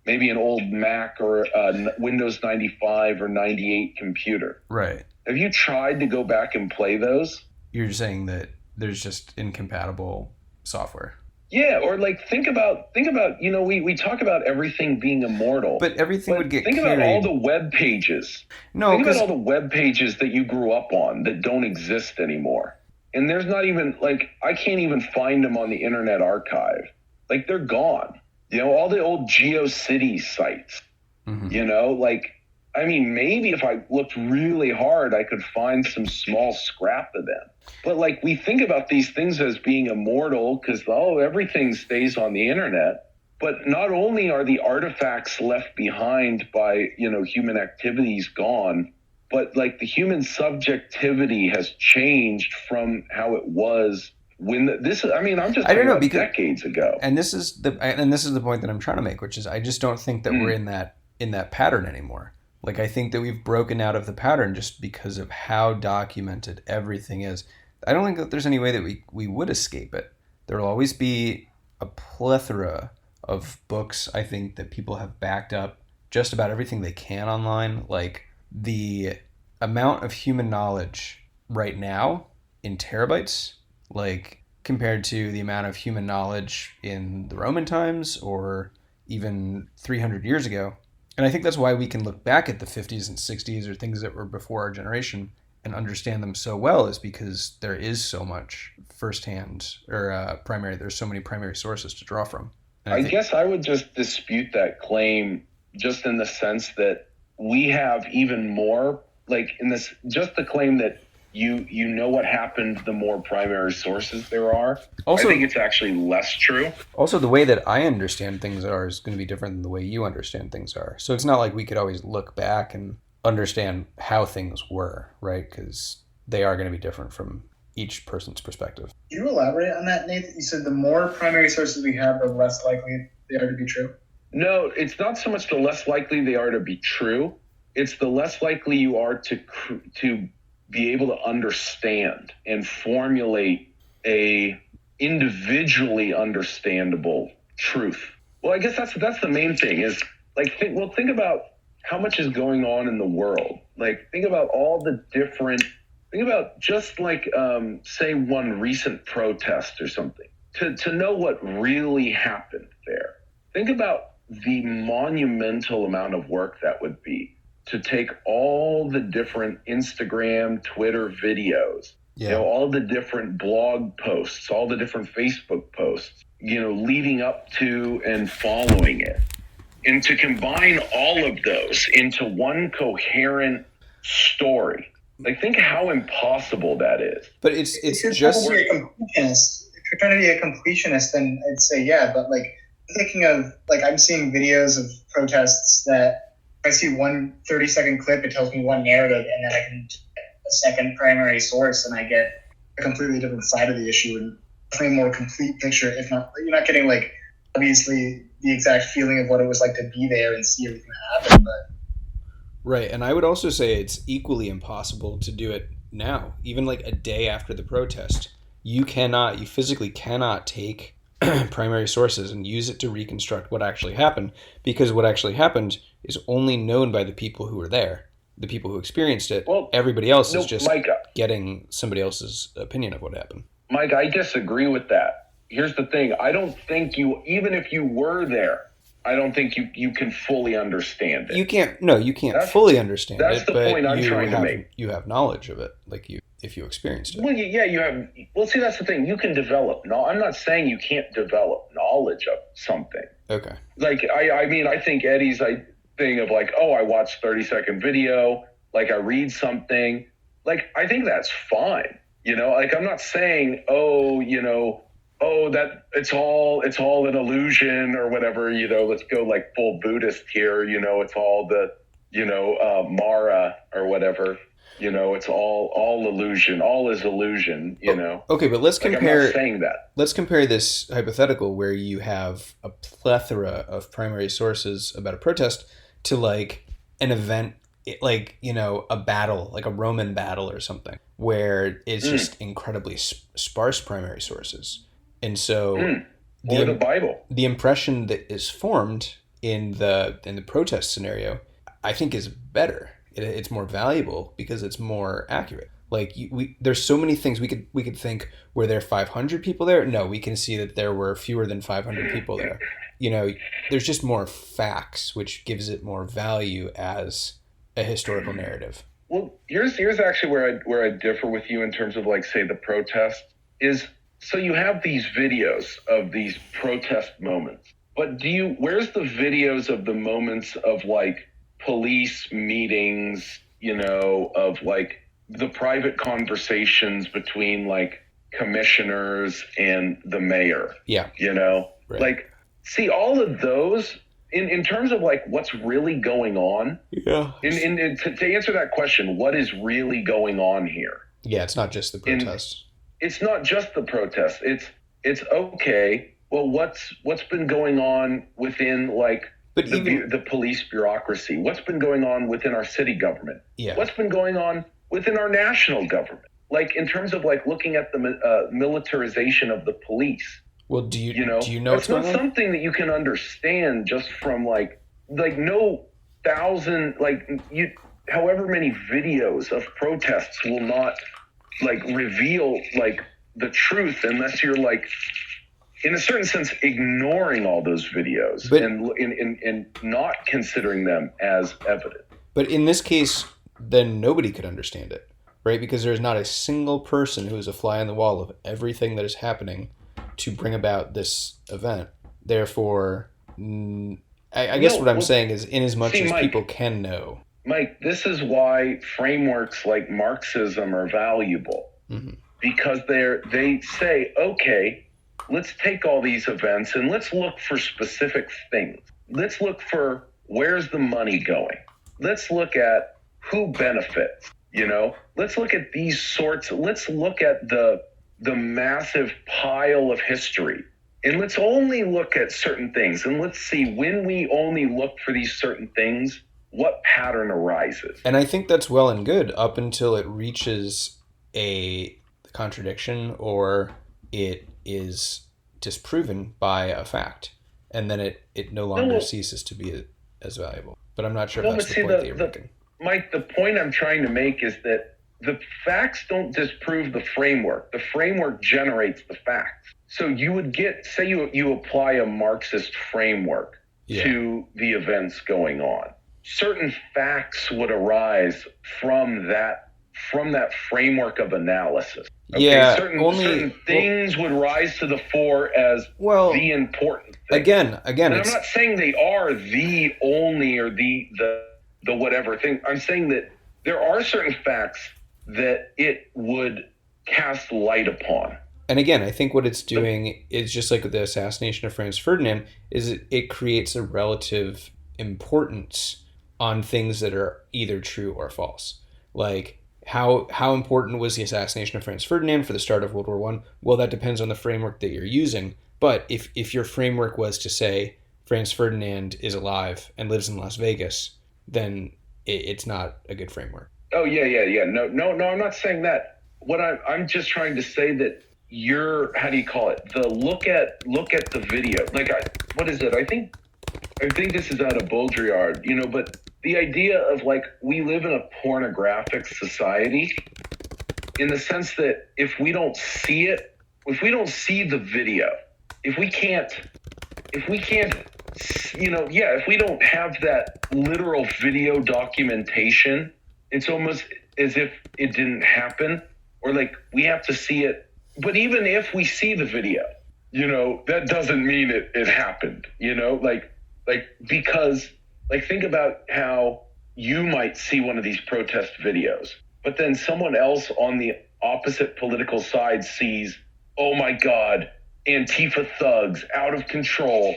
maybe an old Mac or a Windows 95 or 98 computer. Right. Have you tried to go back and play those? You're saying that there's just incompatible software. Yeah, or like think about we talk about everything being immortal. But everything would get Think carried. about all the web pages. No, think about all the web pages that you grew up on that don't exist anymore. And there's not even, like, I can't even find them on the Internet Archive. Like, they're gone. All the old GeoCities sites. Maybe if I looked really hard, I could find some small scrap of them. But, like, we think about these things as being immortal because, everything stays on the internet. But not only are the artifacts left behind by, human activities gone, but like the human subjectivity has changed from how it was when I'm just talking about decades ago. And this is the point that I'm trying to make, which is I just don't think that we're in that pattern anymore. Like, I think that we've broken out of the pattern just because of how documented everything is. I don't think that there's any way that we would escape it. There will always be a plethora of books, I think, that people have backed up just about everything they can online. Like, the amount of human knowledge right now in terabytes, like, compared to the amount of human knowledge in the Roman times or even 300 years ago. And I think that's why we can look back at the 50s and 60s or things that were before our generation and understand them so well, is because there is so much firsthand or primary, there's so many primary sources to draw from. I guess I would just dispute that claim, just in the sense that we have even more, like in this, just the claim that you know what happened, the more primary sources there are. Also, I think it's actually less true. Also, the way that I understand things is going to be different than the way you understand things are. So it's not like we could always look back and understand how things were, right? Because they are going to be different from each person's perspective. Can you elaborate on that, Nathan? You said the more primary sources we have, the less likely they are to be true? No, it's not so much the less likely they are to be true. It's the less likely you are to be able to understand and formulate a individually understandable truth. Well, I guess that's the main thing is, like, think about how much is going on in the world. Like, think about just like, say, one recent protest or something, to know what really happened there. Think about the monumental amount of work that would be to take all the different Instagram, Twitter videos, all the different blog posts, all the different Facebook posts, leading up to and following it, and to combine all of those into one coherent story. Like, think how impossible that is. But it's if just... If you're trying to be a completionist, then I'd say, yeah, but like, thinking of, like, I'm seeing videos of protests that I see one 30-second clip, it tells me one narrative, and then I can get a second primary source, and I get a completely different side of the issue and definitely a more complete picture. If not, you're not getting, like, obviously the exact feeling of what it was like to be there and see everything that happened, but... Right, and I would also say it's equally impossible to do it now. Even like a day after the protest, you physically cannot take primary sources and use it to reconstruct what actually happened, because what actually happened is only known by the people who were there, the people who experienced it. Well, everybody else is just Mike, getting somebody else's opinion of what happened. Mike, I disagree with that. Here's the thing. I don't think even if you were there, I don't think you can fully understand it. You can't fully understand it. That's the point I'm trying to make. You have knowledge of it, like if you experienced it. Well, yeah, you have. Well, see, that's the thing. You can develop. No, I'm not saying you can't develop knowledge of something. Okay. Like, I think Eddie's thing of like, oh, I watched 30-second video, like I read something, like, I think that's fine. Like, I'm not saying, that it's all an illusion or whatever, let's go like full Buddhist here, it's all the, Mara or whatever, it's all illusion, all is illusion, Okay, but let's compare. I'm not saying that. Let's compare this hypothetical where you have a plethora of primary sources about a protest to like an event, like, a battle, like a Roman battle or something, where it's just incredibly sparse primary sources. And so or the Bible. The impression that is formed in the protest scenario, I think, is better. It's more valuable because it's more accurate. Like, there's so many things we could think, were there 500 people there? No, we can see that there were fewer than 500 people there. There's just more facts, which gives it more value as a historical narrative. Well, here's actually where I differ with you in terms of, like, say, the protest is. So you have these videos of these protest moments, but where's the videos of the moments of, like, police meetings, of, like, the private conversations between, like, commissioners and the mayor? Yeah. Right. Like, see, all of those in terms of, like, what's really going on. Yeah. To answer that question, what is really going on here? Yeah, it's not just the protest. It's not just the protest. It's okay. Well, what's been going on within, like, the police bureaucracy? What's been going on within our city government? Yeah. What's been going on within our national government? Like, in terms of, like, looking at the militarization of the police. Well, do you know it's not something that you can understand just from like no thousand, like, however many videos of protests will not, like, reveal, like, the truth unless you're like, in a certain sense, ignoring all those videos and not considering them as evidence. But in this case, then nobody could understand it, right? Because there's not a single person who is a fly on the wall of everything that is happening to bring about this event. Therefore, I guess what I'm saying is, in as much as Mike, people can know. Mike, this is why frameworks like Marxism are valuable. Mm-hmm. Because they say, okay, let's take all these events and let's look for specific things. Let's look for where's the money going. Let's look at who benefits, Let's look at these sorts. Let's look at the massive pile of history. And let's only look at certain things. And let's see, when we only look for these certain things, what pattern arises. And I think that's well and good up until it reaches a contradiction or it is disproven by a fact. And then it no longer ceases to be as valuable. But I'm not sure if that's the point that you're making. Mike, the point I'm trying to make is that the facts don't disprove the framework. The framework generates the facts. So you would say you apply a Marxist framework to the events going on. Certain facts would arise from that framework of analysis. Okay? Yeah, certain things would rise to the fore as the important thing. Again, and I'm not saying they are the only or the whatever thing. I'm saying that there are certain facts that it would cast light upon. And again, I think what it's doing is just like with the assassination of Franz Ferdinand, is it creates a relative importance on things that are either true or false. Like, how important was the assassination of Franz Ferdinand for the start of World War I? Well, that depends on the framework that you're using. But if your framework was to say Franz Ferdinand is alive and lives in Las Vegas, then it's not a good framework. Oh, yeah. No, I'm not saying that. What I'm just trying to say that how do you call it? The look at the video. Like, what is it? I think this is out of Baudrillard, but the idea of like, we live in a pornographic society in the sense that if we don't see it, if we don't see the video, if we don't have that literal video documentation, it's almost as if it didn't happen, or like we have to see it. But even if we see the video, that doesn't mean it happened, because think about how you might see one of these protest videos, but then someone else on the opposite political side sees, oh my God, Antifa thugs out of control,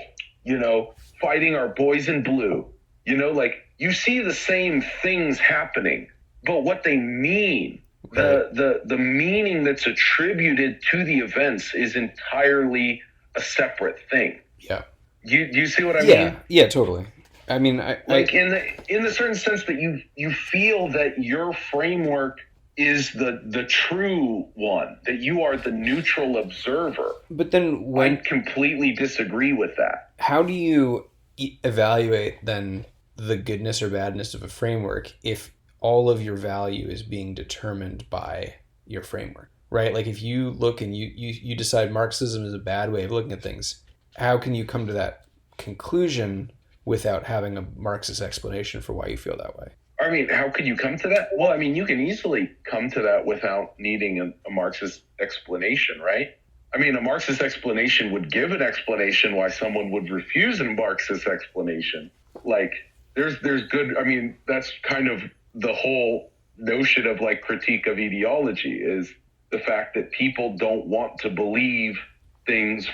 fighting our boys in blue, you see the same things happening, but what they mean, the meaning that's attributed to the events is entirely a separate thing. Yeah. You see what I mean? Yeah, totally. I mean, in the certain sense that you feel that your framework is the true one, that you are the neutral observer. But then I completely disagree with that. How do you evaluate then the goodness or badness of a framework if all of your value is being determined by your framework, right? Like if you look and you decide Marxism is a bad way of looking at things, how can you come to that conclusion without having a Marxist explanation for why you feel that way? I mean, how could you come to that? Well, I mean, you can easily come to that without needing a Marxist explanation, right? I mean, a Marxist explanation would give an explanation why someone would refuse a Marxist explanation. Like, there's good, I mean, that's kind of the whole notion of like critique of ideology, is the fact that people don't want to believe things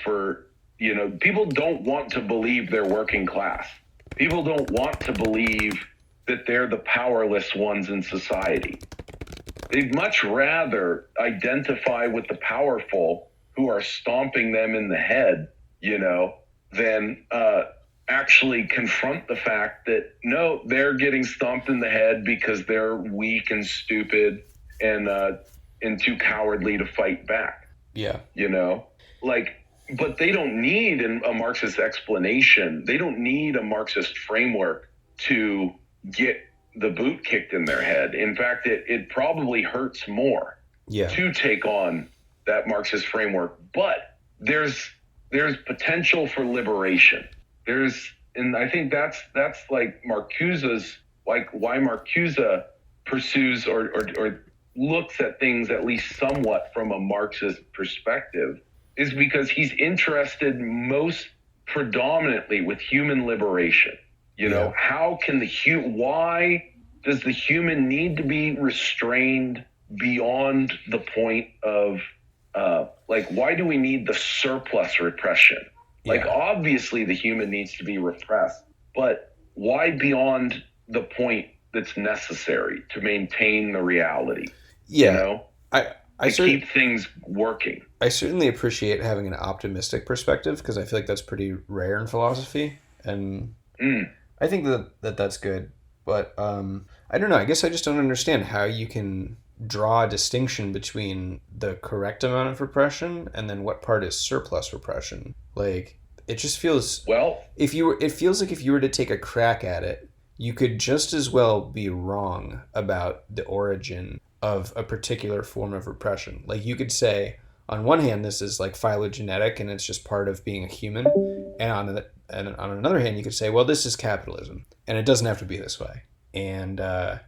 people don't want to believe they're working class. People don't want to believe that they're the powerless ones in society. They'd much rather identify with the powerful who are stomping them in the head, than actually confront the fact that, no, they're getting stomped in the head because they're weak and stupid and too cowardly to fight back. Yeah. But they don't need a Marxist explanation. They don't need a Marxist framework to get the boot kicked in their head. In fact, it probably hurts more to take on that Marxist framework, but there's potential for liberation. And I think that's like Marcuse's, like why Marcuse pursues or looks at things at least somewhat from a Marxist perspective, is because he's interested most predominantly with human liberation. You know, how can why does the human need to be restrained beyond the point of why do we need the surplus repression? Like, obviously the human needs to be repressed, but why beyond the point that's necessary to maintain the reality? Yeah. You know? To keep things working. I certainly appreciate having an optimistic perspective, because I feel like that's pretty rare in philosophy. And I think that's good. But I don't know. I guess I just don't understand how you can draw a distinction between the correct amount of repression and then what part is surplus repression. Like, it just feels it feels like if you were to take a crack at it, you could just as well be wrong about the origin of a particular form of repression. Like, you could say, on one hand, this is like phylogenetic and it's just part of being a human, and on another hand, you could say, well, this is capitalism and it doesn't have to be this way. And I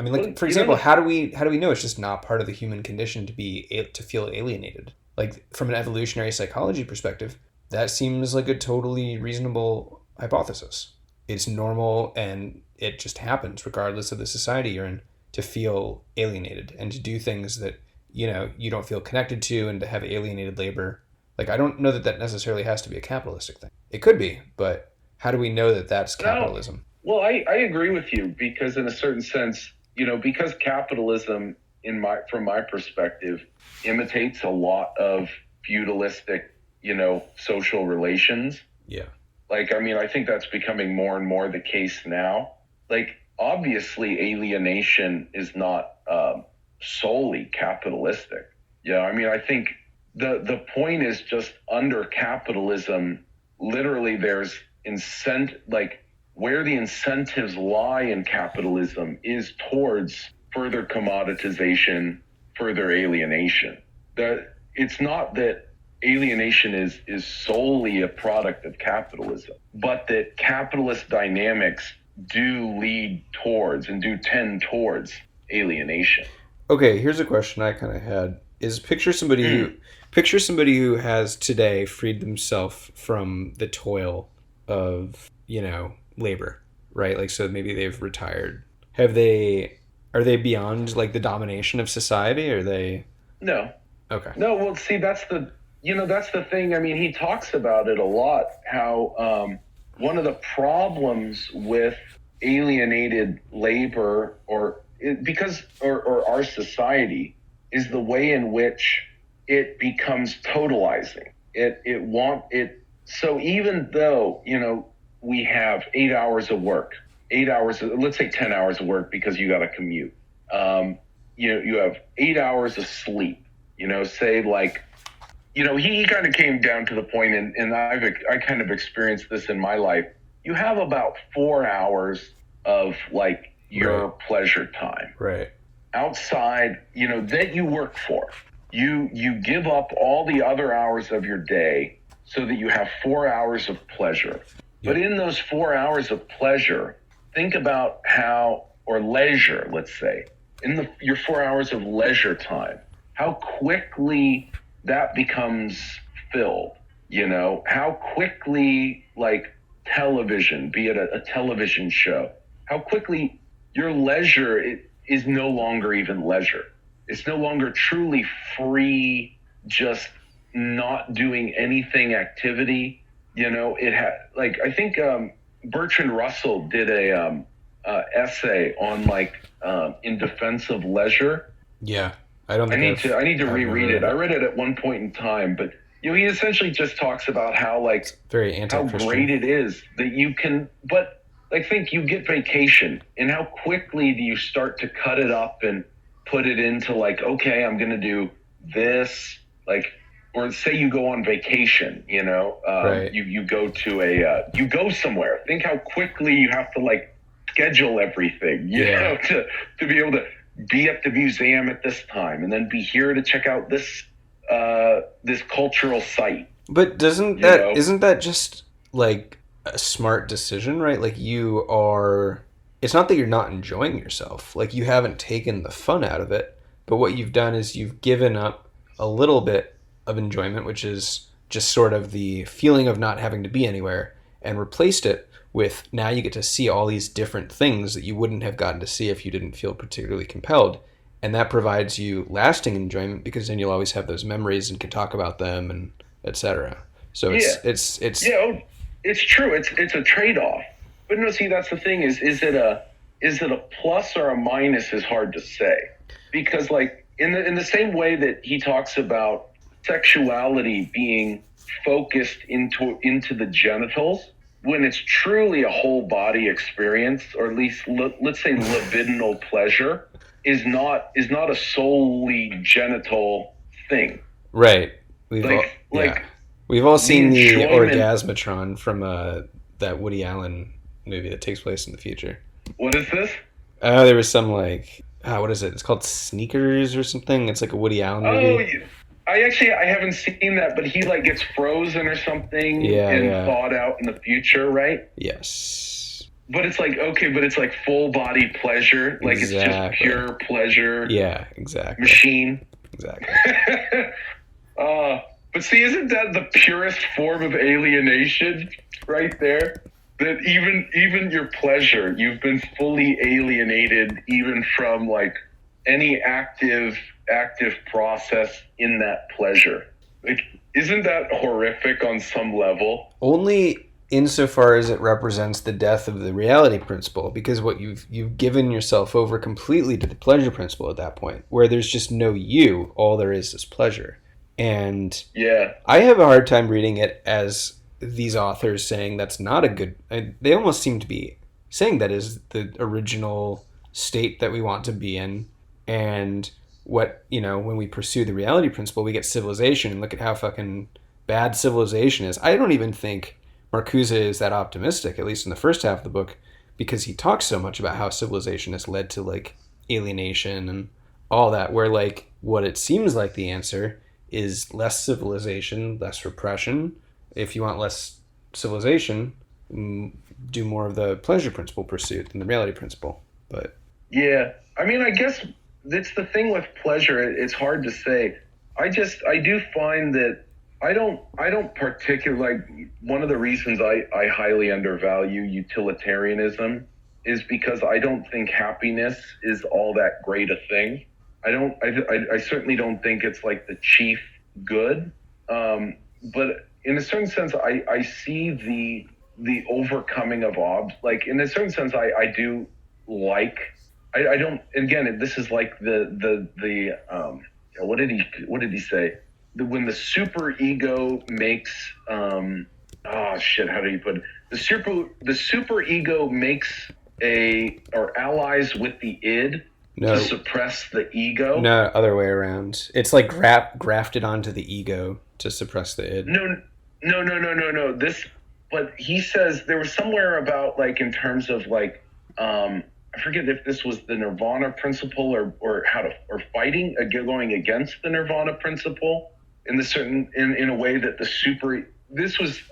mean, like, for example, how do we know it's just not part of the human condition to feel alienated? Like, from an evolutionary psychology perspective, that seems like a totally reasonable hypothesis. It's normal and it just happens regardless of the society you're in to feel alienated and to do things that, you know, you don't feel connected to, and to have alienated labor. Like, I don't know that necessarily has to be a capitalistic thing. It could be, but how do we know that that's capitalism? Well, I agree with you, because in a certain sense, you know, because capitalism, from my perspective, imitates a lot of feudalistic, you know, social relations. Yeah. Like, I mean, I think that's becoming more and more the case now. Like, obviously, alienation is not solely capitalistic. Yeah, I mean, I think the point is just under capitalism, literally there's where the incentives lie in capitalism is towards further commoditization, further alienation. It's not that alienation is solely a product of capitalism, but that capitalist dynamics do lead towards and do tend towards alienation. Okay, here's a question I kind of had: is picture somebody who has today freed themselves from the toil of, you know, labor, right? Like, so maybe they've retired. Are they beyond, like, the domination of society? Are they? No. Okay. No, well, see, that's the thing. I mean, he talks about it a lot, how one of the problems with alienated labor or our society is the way in which it becomes totalizing. So even though, you know, we have 8 hours of work, let's say 10 hours of work because you got to commute. You have 8 hours of sleep, you know, say, like, you know, he kind of came down to the point, and I kind of experienced this in my life. You have about 4 hours of, like, your pleasure time. Right. Outside, you know, that you work for. You give up all the other hours of your day so that you have 4 hours of pleasure. Yep. But in those 4 hours of pleasure, think about or leisure, let's say, your 4 hours of leisure time, how quickly that becomes filled, you know, how quickly, like, television, be it a television show, how quickly your leisure is no longer even leisure. It's no longer truly free, just not doing anything activity. You know, I think Bertrand Russell did a essay on, like, in defense of leisure. Yeah. I need to reread it. I read it at one point in time, but, you know, he essentially just talks about how, like, how great it is that you can, but, like, think you get vacation, and how quickly do you start to cut it up and put it into, like, okay, I'm going to do this, like, or say you go on vacation, you know, you go to you go somewhere. Think how quickly you have to, like, schedule everything, you know, to be able to be at the museum at this time, and then be here to check out this this cultural site. But isn't that just like a smart decision, right? Like it's not that you're not enjoying yourself. Like you haven't taken the fun out of it, but what you've done is you've given up a little bit of enjoyment, which is just sort of the feeling of not having to be anywhere, and replaced it with now you get to see all these different things that you wouldn't have gotten to see if you didn't feel particularly compelled. And that provides you lasting enjoyment because then you'll always have those memories and can talk about them and etc. So it's true. It's a trade-off. But no, see, that's the thing is it a plus or a minus is hard to say. Because like in the same way that he talks about sexuality being focused into the genitals, when it's truly a whole body experience, or at least let's say libidinal pleasure is not a solely genital thing. Right. We've all seen the Orgasmatron from that Woody Allen movie that takes place in the future. What is this? There was some what is it? It's called Sneakers or something. It's like a Woody Allen movie. I haven't seen that, but he like gets frozen or something and thawed out in the future, right? Yes. But it's like full body pleasure. Like exactly. It's just pure pleasure. Yeah, exactly. Machine. Exactly. But see, isn't that the purest form of alienation right there? That even your pleasure, you've been fully alienated even from like any active process in that pleasure. Like, isn't that horrific on some level? Only insofar as it represents the death of the reality principle, because what you've given yourself over completely to the pleasure principle at that point, where there's just no you, all there is pleasure. And I have a hard time reading it as these authors saying that's not a good. They almost seem to be saying that is the original state that we want to be in, and what, when we pursue the reality principle, we get civilization, and look at how fucking bad civilization is. I don't even think Marcuse is that optimistic, at least in the first half of the book, because he talks so much about how civilization has led to like alienation and all that, where like what it seems like the answer is less civilization, less repression. If you want less civilization, do more of the pleasure principle pursuit than the reality principle. But yeah, I mean, I guess that's the thing with pleasure. It's hard to say. I do find that I don't particularly, like, one of the reasons I highly undervalue utilitarianism is because I don't think happiness is all that great a thing. I certainly don't think it's like the chief good. But in a certain sense, I see the overcoming of like, in a certain sense, I do like, I don't, again, this is like the what did he say? When the super ego makes, how do you put it? The super ego makes or allies with the id to suppress the ego. No, other way around. It's like grafted onto the ego to suppress the id. No. But he says there was somewhere about like in terms of like, I forget if this was the nirvana principle or fighting going against the nirvana principle in a way that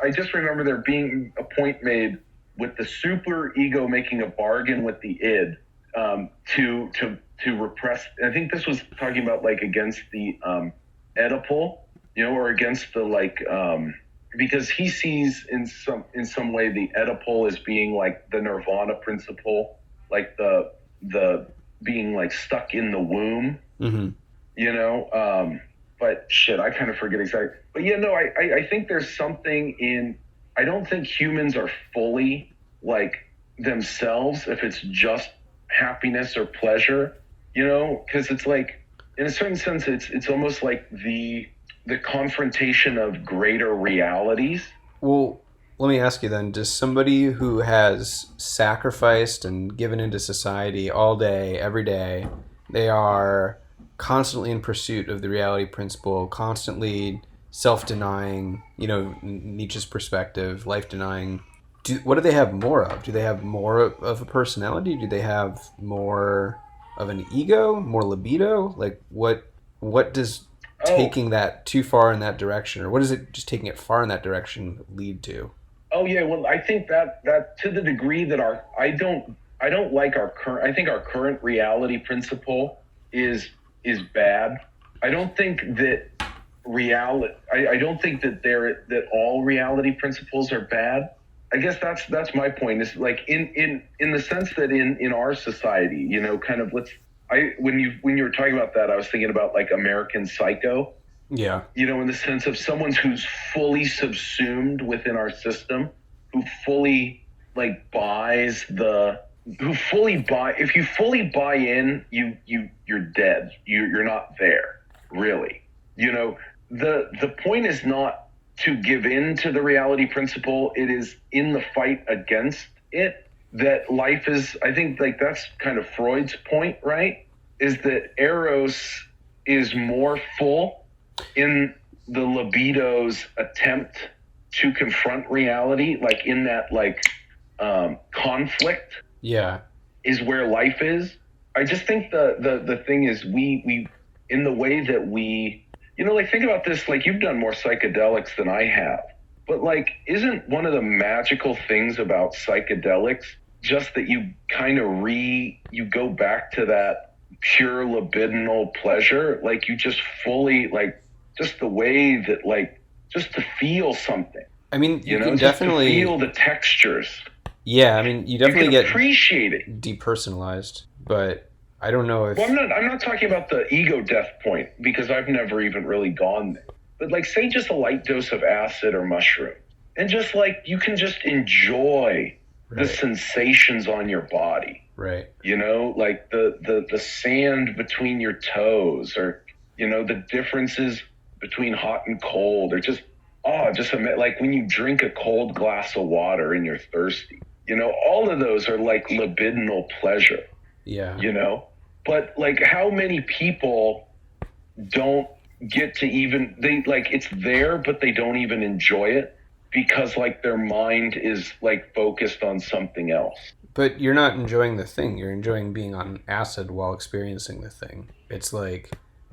I just remember there being a point made with the super ego making a bargain with the id to repress. I think this was talking about like against the Oedipal, or against the like because he sees in some way the Oedipal as being like the nirvana principle, like the being like stuck in the womb, but shit, I kind of forget exactly. But I think there's something in, I don't think humans are fully like themselves if it's just happiness or pleasure, because it's like, in a certain sense, it's almost like the confrontation of greater realities. Well, let me ask you then, does somebody who has sacrificed and given into society all day, every day, they are constantly in pursuit of the reality principle, constantly self-denying, Nietzsche's perspective, life-denying, what do they have more of? Do they have more of a personality? Do they have more of an ego, more libido? Like what does taking that too far in that direction, or what is it just taking it far in that direction lead to? Oh yeah, well I think that to the degree that I don't like our current, I think our current reality principle is bad. I don't think that I don't think that all reality principles are bad. I guess that's my point, is like in the sense that in our society, you know, kind of when you were talking about that, I was thinking about like American Psycho. Yeah. You know, in the sense of someone who's fully subsumed within our system, who fully like if you fully buy in, you're dead. You're not there, really. You know, the point is not to give in to the reality principle. It is in the fight against it that life is, I think, like that's kind of Freud's point, right? Is that Eros is more full in the libido's attempt to confront reality, like in that like conflict. Yeah. Is where life is. I just think the thing is we in the way that we, you know, like think about this, like you've done more psychedelics than I have, but like isn't one of the magical things about psychedelics just that you kind of you go back to that pure libidinal pleasure, like you just fully, like just the way that, like, just to feel something. I mean, you can just definitely to feel the textures. Yeah, I mean, you definitely get appreciate it, depersonalized, but I don't know if. Well, I'm not talking about the ego death point, because I've never even really gone there. But like, say just a light dose of acid or mushroom, and just like you can just enjoy the sensations on your body. Right. You know, like the sand between your toes, or you know, the differences between hot and cold, or just like when you drink a cold glass of water and you're thirsty. You know, all of those are like libidinal pleasure. Yeah. You know, but like how many people don't get to even, they like it's there, but they don't even enjoy it because like their mind is like focused on something else. But you're not enjoying the thing. You're enjoying being on acid while experiencing the thing. It's like,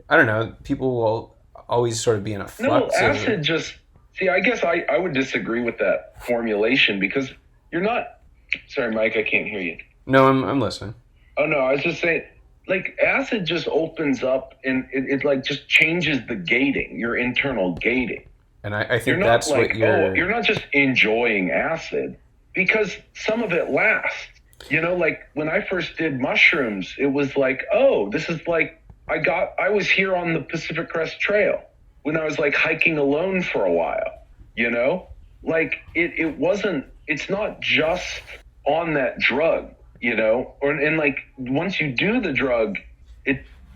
I don't know, people will always sort of be in a flux. No, acid just, see, I guess I would disagree with that formulation, because you're not, sorry, Mike, I can't hear you. No, I'm listening. Oh, no, I was just saying, like, acid just opens up and it like just changes the gating, your internal gating. And I think that's like, what you're not just enjoying acid, because some of it lasts. You know, like when I first did mushrooms, it was like, oh, this is like, I was here on the Pacific Crest Trail when I was like hiking alone for a while, you know, like it's not just on that drug, you know, and like once you do the drug,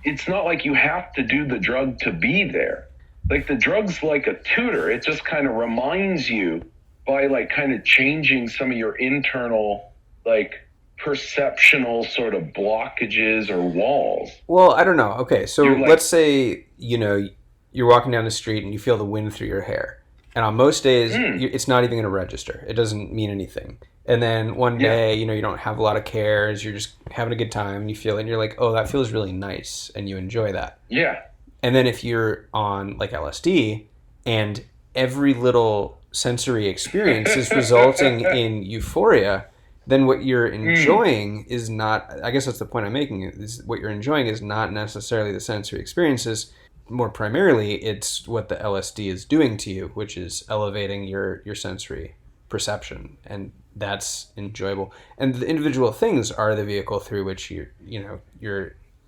it's not like you have to do the drug to be there. Like the drug's like a tutor. It just kind of reminds you by like kind of changing some of your internal like perceptional sort of blockages or walls. Well, I don't know. Okay, so let's say, you know, you're walking down the street and you feel the wind through your hair. And on most days, it's not even going to register. It doesn't mean anything. And then one day, you know, you don't have a lot of cares. You're just having a good time and you feel it and you're like, oh, that feels really nice. And you enjoy that. Yeah. And then if you're on like LSD and every little sensory experience is resulting in euphoria, then what you're enjoying is not, I guess that's the point I'm making, is what you're enjoying is not necessarily the sensory experiences. More primarily, it's what the LSD is doing to you, which is elevating your sensory perception. And that's enjoyable. And the individual things are the vehicle through which you're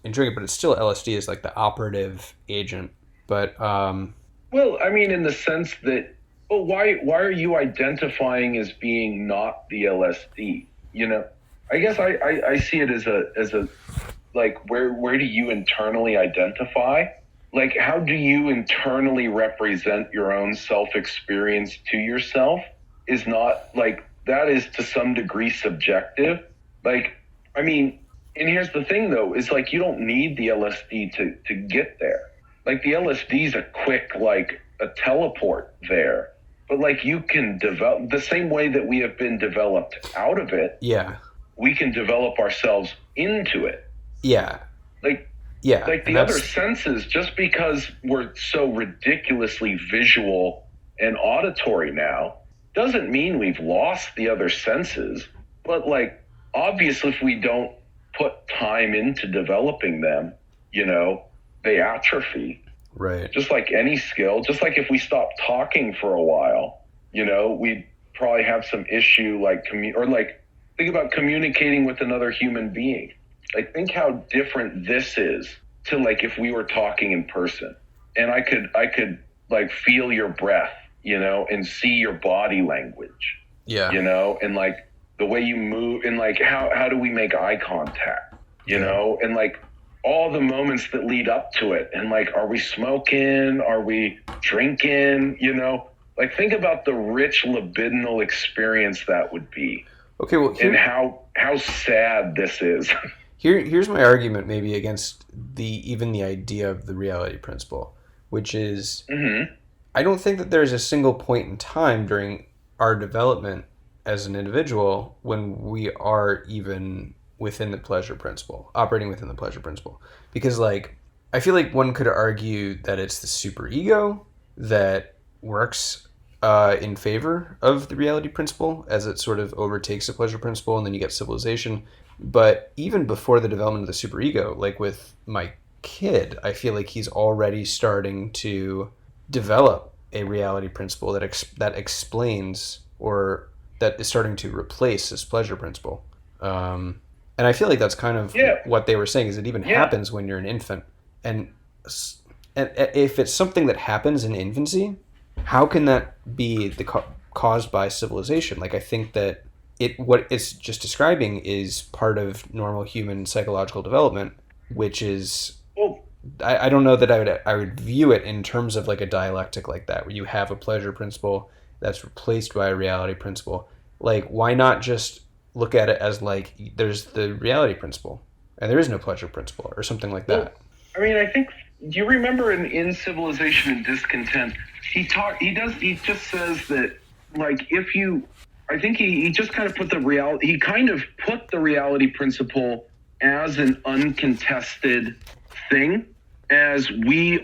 enjoying it, but it's still LSD is like the operative agent. But well, I mean, in the sense that, well, why are you identifying as being not the LSD? You know, I guess I see it as a like where do you internally identify? Like, how do you internally represent your own self-experience to yourself? Is not like, that is to some degree subjective. Like, I mean, and here's the thing though, is like you don't need the LSD to get there. Like the LSD is a quick, like a teleport there. But like you can develop the same way that we have been developed out of it. Yeah. We can develop ourselves into it. Yeah. Like Yeah. Like the other senses, just because we're so ridiculously visual and auditory now, doesn't mean we've lost the other senses. But like, obviously, if we don't put time into developing them, they atrophy. Right. Just like any skill, just like if we stop talking for a while, we'd probably have some issue think about communicating with another human being. Like, think how different this is to like if we were talking in person, and I could like feel your breath, and see your body language. Yeah. And like the way you move, and like how do we make eye contact, and like all the moments that lead up to it, and like, are we smoking? Are we drinking? Like, think about the rich libidinal experience that would be. Okay, well, and how sad this is. Here's my argument maybe against even the idea of the reality principle, which is I don't think that there's a single point in time during our development as an individual when we are even within the pleasure principle, operating within the pleasure principle. Because like, I feel like one could argue that it's the superego that works in favor of the reality principle as it sort of overtakes the pleasure principle, and then you get civilization. But even before the development of the superego, like with my kid, I feel like he's already starting to develop a reality principle that explains, or that is starting to replace this pleasure principle. And I feel like that's kind of what they were saying, is it even happens when you're an infant. And if it's something that happens in infancy, how can that be caused by civilization? Like, I think that what it's just describing is part of normal human psychological development, which is, I don't know that I would view it in terms of like a dialectic like that, where you have a pleasure principle that's replaced by a reality principle. Like, why not just look at it as like, there's the reality principle and there is no pleasure principle, or something like that? Well, I mean, I think, do you remember in Civilization and Discontent, he just says that, like, if you, I think he just kind of put the reality principle as an uncontested thing, as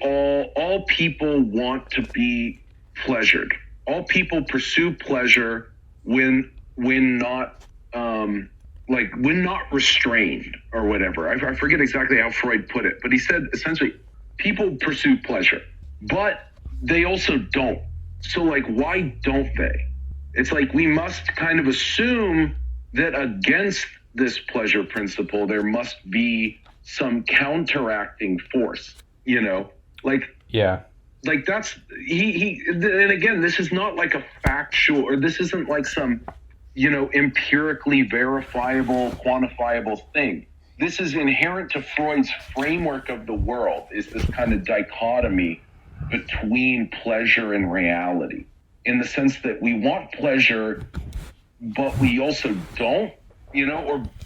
all people want to be pleasured. All people pursue pleasure when not when not restrained, or whatever. I forget exactly how Freud put it, but he said essentially people pursue pleasure, but they also don't. So like, why don't they? It's like, we must kind of assume that against this pleasure principle, there must be some counteracting force, like, yeah. Like, that's, and again, this is not like a factual, or this isn't like some, empirically verifiable, quantifiable thing. This is inherent to Freud's framework of the world, is this kind of dichotomy between pleasure and reality, in the sense that we want pleasure, but we also don't,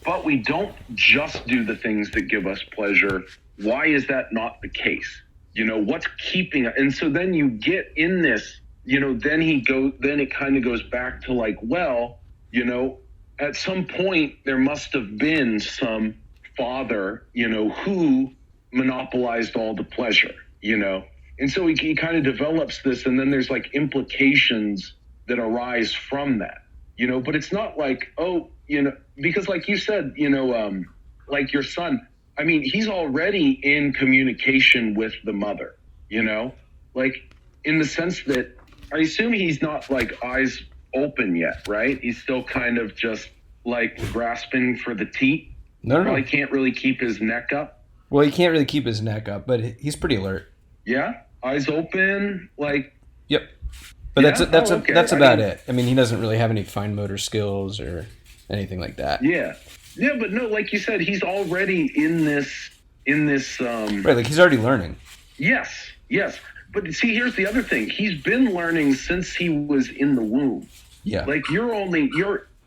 but we don't just do the things that give us pleasure. Why is that not the case? What's keeping it? And so then you get in this, then it kind of goes back to like, well, at some point there must have been some father, who monopolized all the pleasure, and so he kind of develops this, and then there's like implications that arise from that, but it's not like, because like you said, like your son, I mean, he's already in communication with the mother, like, in the sense that I assume he's not like eyes open yet, right? He's still kind of just like grasping for the teat. No. Probably can't really keep his neck up. Well, he can't really keep his neck up, but he's pretty alert. Yeah, eyes open, like. Yep. But that's about it. I mean, he doesn't really have any fine motor skills or anything like that. Yeah, but no, like you said, he's already in this. Right, like he's already learning. Yes. But see, here's the other thing. He's been learning since he was in the womb. Yeah. Like,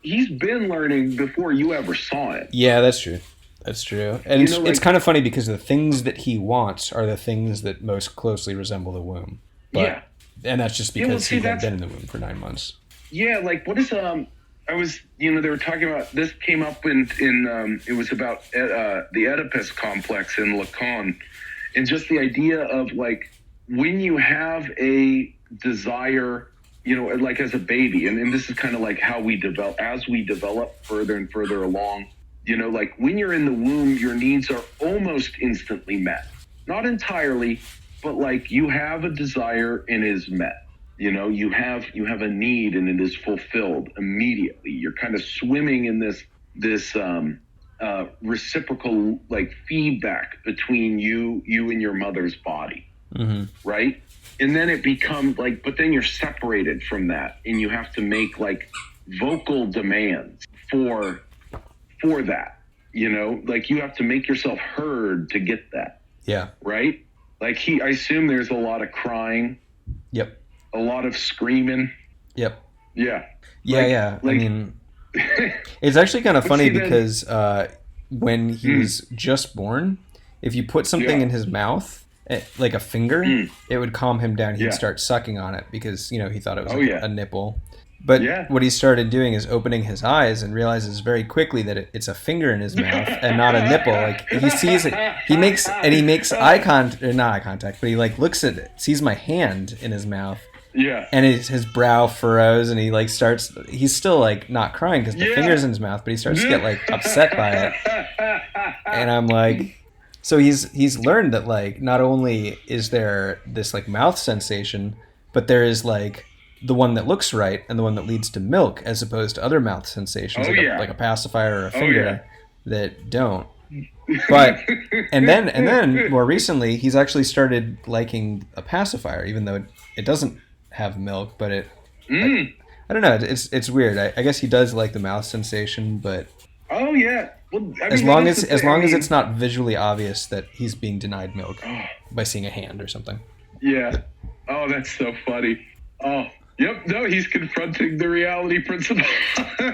he's been learning before you ever saw it. Yeah, that's true. And it's kind of funny because the things that he wants are the things that most closely resemble the womb. But, yeah. And that's just because he had been in the womb for 9 months. Yeah, like, what is, I was, they were talking about, this came up in it was about the Oedipus complex in Lacan, and just the idea of like, when you have a desire, like as a baby, and this is kind of like how we develop, as we develop further and further along, like when you're in the womb, your needs are almost instantly met. Not entirely, but like you have a desire and it is met. You have a need and it is fulfilled immediately. You're kind of swimming in this reciprocal like feedback between you and your mother's body, right? And then it becomes like, but then you're separated from that, and you have to make like vocal demands for that. Like you have to make yourself heard to get that. Yeah. Right. Like I assume there's a lot of crying. Yep. A lot of screaming. Yep. Yeah. Yeah. I mean, it's actually kind of funny because when he was just born, if you put something in his mouth, like a finger, it would calm him down. He'd start sucking on it because, he thought it was a nipple. But what he started doing is opening his eyes and realizes very quickly that it's a finger in his mouth and not a nipple. Like he sees it, he makes eye contact, or not eye contact, but he like looks at it, sees my hand in his mouth. Yeah. And his brow furrows, and he like he's still like not crying because the finger's in his mouth, but he starts to get like upset by it. And I'm like, so he's learned that like not only is there this like mouth sensation, but there is like the one that looks right and the one that leads to milk, as opposed to other mouth sensations like a pacifier or a finger that don't. But and then more recently he's actually started liking a pacifier, even though it doesn't have milk, but I don't know, it's weird. I guess he does like the mouth sensation, but well, I mean, as long as it's not visually obvious that he's being denied milk by seeing a hand or something. That's so funny. Yep, no, he's confronting the reality principle.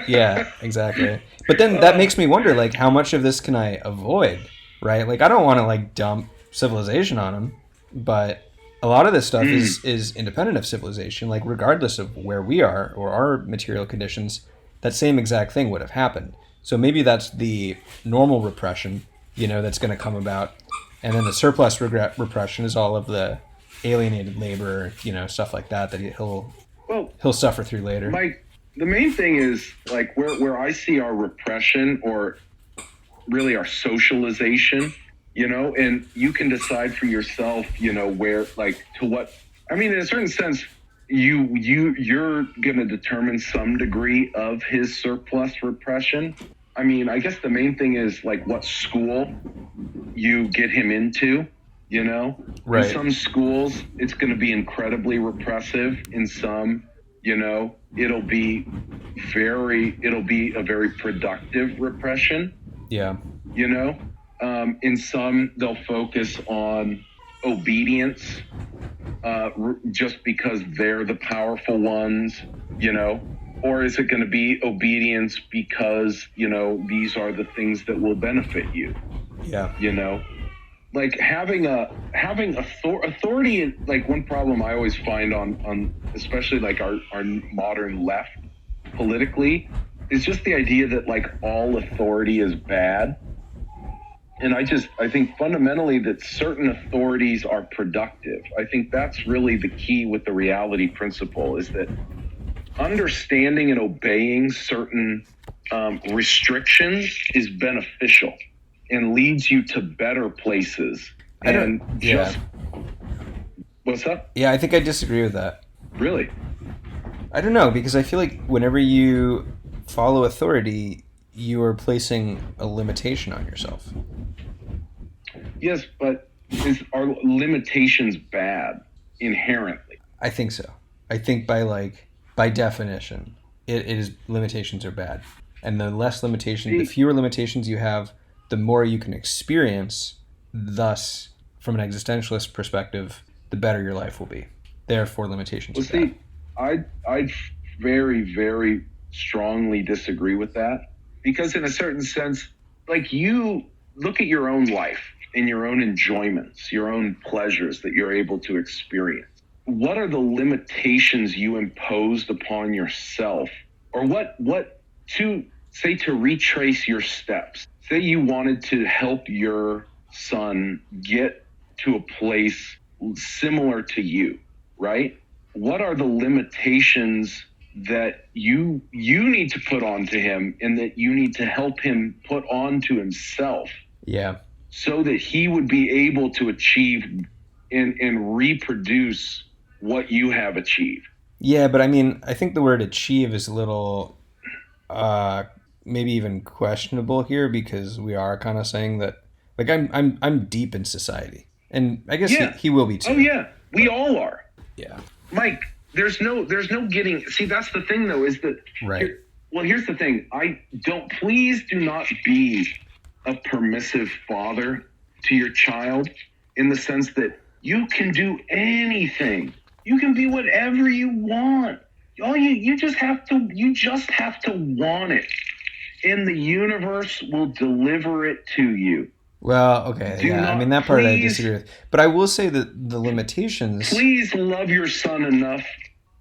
Yeah, exactly. But then that makes me wonder, like, how much of this can I avoid, right? Like, I don't want to like dump civilization on him, but a lot of this stuff is independent of civilization. Like, regardless of where we are or our material conditions, that same exact thing would have happened. So maybe that's the normal repression, that's going to come about. And then the surplus repression is all of the alienated labor, stuff like that he'll suffer through later. Mike, the main thing is, like, where I see our repression, or really our socialization, and you can decide for yourself, where, like, to what, I mean, in a certain sense, you're going to determine some degree of his surplus repression. I mean, I guess the main thing is like what school you get him into, Right. In some schools, it's going to be incredibly repressive. In some, it'll be a very productive repression. Yeah. In some, they'll focus on obedience, just because they're the powerful ones, or is it going to be obedience because, these are the things that will benefit you? Yeah. Like having authority, like one problem I always find on especially like our modern left politically, is just the idea that like all authority is bad. And I think fundamentally that certain authorities are productive. I think that's really the key with the reality principle, is that understanding and obeying certain restrictions is beneficial and leads you to better places. What's up? Yeah, I think I disagree with that. Really? I don't know, because I feel like whenever you follow authority, you are placing a limitation on yourself. Yes, but are limitations bad inherently? I think so. I think by definition, it is, limitations are bad. And the the fewer limitations you have, the more you can experience. Thus, from an existentialist perspective, the better your life will be. Therefore, limitations are bad. I very, very strongly disagree with that, because in a certain sense, like, you look at your own life and your own enjoyments, your own pleasures that you're able to experience. What are the limitations you imposed upon yourself, or what to retrace your steps. Say you wanted to help your son get to a place similar to you, right? What are the limitations that you need to put onto him and that you need to help him put onto himself? Yeah. So that he would be able to achieve and reproduce what you have achieved. Yeah, but I mean, I think the word achieve is a little maybe even questionable here, because we are kind of saying that, like, I'm deep in society, and I guess he will be too. Oh yeah, we all are. Yeah, Mike, there's no getting. See, that's the thing though, is that right. Here's the thing. Please do not be a permissive father to your child, in the sense that you can do anything. You can be whatever you want. You just have to want it, and the universe will deliver it to you. Well, okay, I mean, that part I disagree with, but I will say that the limitations. Please love your son enough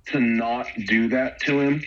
to not do that to him.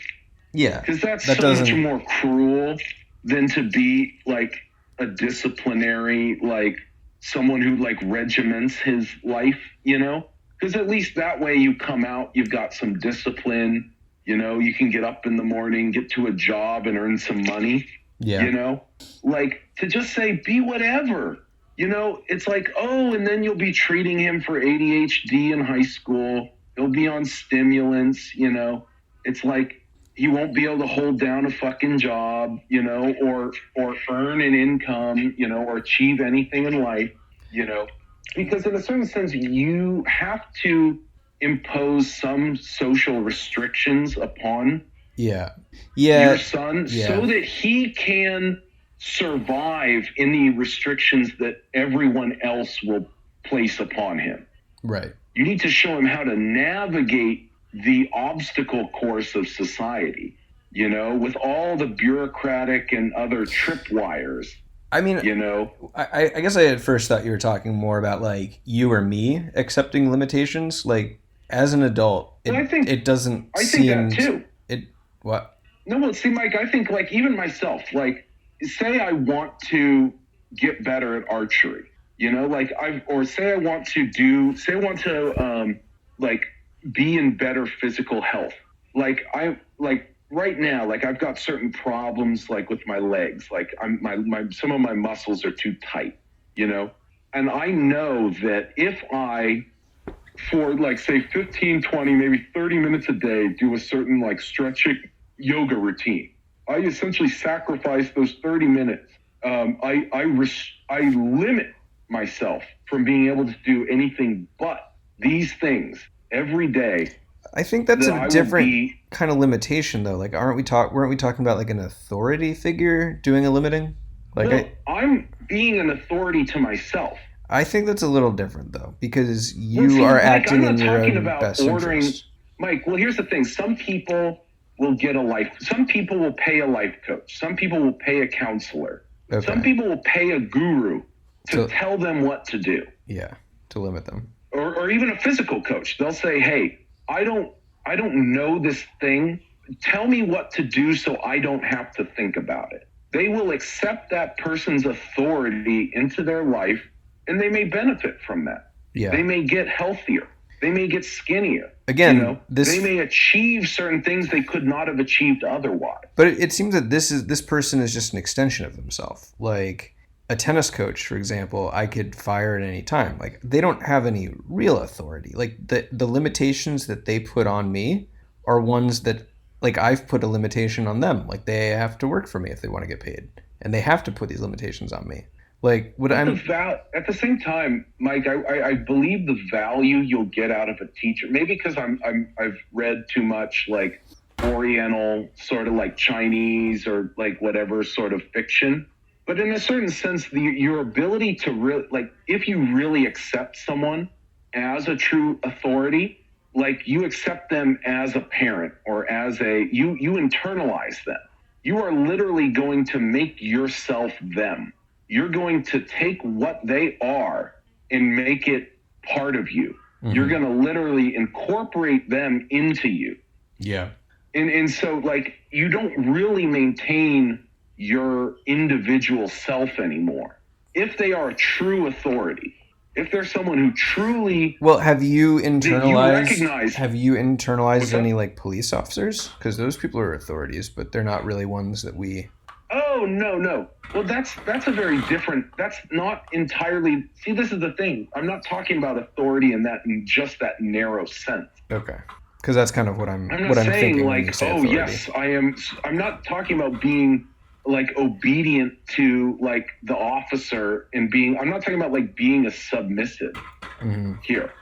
Yeah, because that's so much more cruel than to be like a disciplinary, like someone who like regiments his life, you know? Because at least that way you come out, you've got some discipline, you know, you can get up in the morning, get to a job and earn some money, you know? Like, to just say, be whatever, you know? It's like, oh, and then you'll be treating him for ADHD in high school. He'll be on stimulants, you know? It's like, he won't be able to hold down a fucking job, you know, or earn an income, you know, or achieve anything in life, you know, because in a certain sense, you have to impose some social restrictions upon your son so that he can survive in the restrictions that everyone else will place upon him. Right. You need to show him how to navigate the obstacle course of society, you know, with all the bureaucratic and other tripwires. I mean, you know, I guess I at first thought you were talking more about like you or me accepting limitations. Like, as an adult, it doesn't seem... I think that too. What? No, well, see, Mike, I think like even myself, like, say I want to get better at archery, you know, like say I want to like be in better physical health. Like right now, like I've got certain problems like with my legs, like some of my muscles are too tight, you know? And I know that if I, for like say 15, 20, maybe 30 minutes a day, do a certain like stretching yoga routine, I essentially sacrifice those 30 minutes. I limit myself from being able to do anything but these things every day. I think that's a different kind of limitation, though. Like, weren't we talking about like an authority figure doing a limiting? Like, I'm being an authority to myself. I think that's a little different, though, because you are acting in your own best interest. Mike, well, here's the thing. Some people will some people will pay a life coach. Some people will pay a counselor. Okay. Some people will pay a guru to tell them what to do. Yeah, to limit them. Or even a physical coach. They'll say, hey, I don't know this thing. Tell me what to do so I don't have to think about it. They will accept that person's authority into their life, and they may benefit from that. Yeah. They may get healthier. They may get skinnier. Again, you know? They may achieve certain things they could not have achieved otherwise. But it seems that this person is just an extension of themselves. Like, a tennis coach, for example, I could fire at any time. Like, they don't have any real authority. Like, the limitations that they put on me are ones that, like, I've put a limitation on them. Like, they have to work for me if they want to get paid, and they have to put these limitations on me. Like, at the same time, Mike, I believe the value you'll get out of a teacher. Maybe because I've read too much like Oriental, sort of like Chinese or like whatever sort of fiction. But in a certain sense, your ability to really, like, if you really accept someone as a true authority, like you accept them as a parent or as you internalize them. You are literally going to make yourself them. You're going to take what they are and make it part of you. Mm-hmm. You're going to literally incorporate them into you. Yeah. And so, like, you don't really maintain your individual self anymore. If they are a true authority, if they're someone who truly... Well, have you internalized What's any up? like police officers? Because those people are authorities, but they're not really ones that we... Oh, no. Well, that's a very different... That's not entirely... See, this is the thing. I'm not talking about authority in just that narrow sense. Okay. Because that's kind of what I'm not what I'm saying thinking like, when you say oh, authority. yes, I am... I'm not talking about being like obedient to like the officer and being... I'm not talking about like being a submissive here.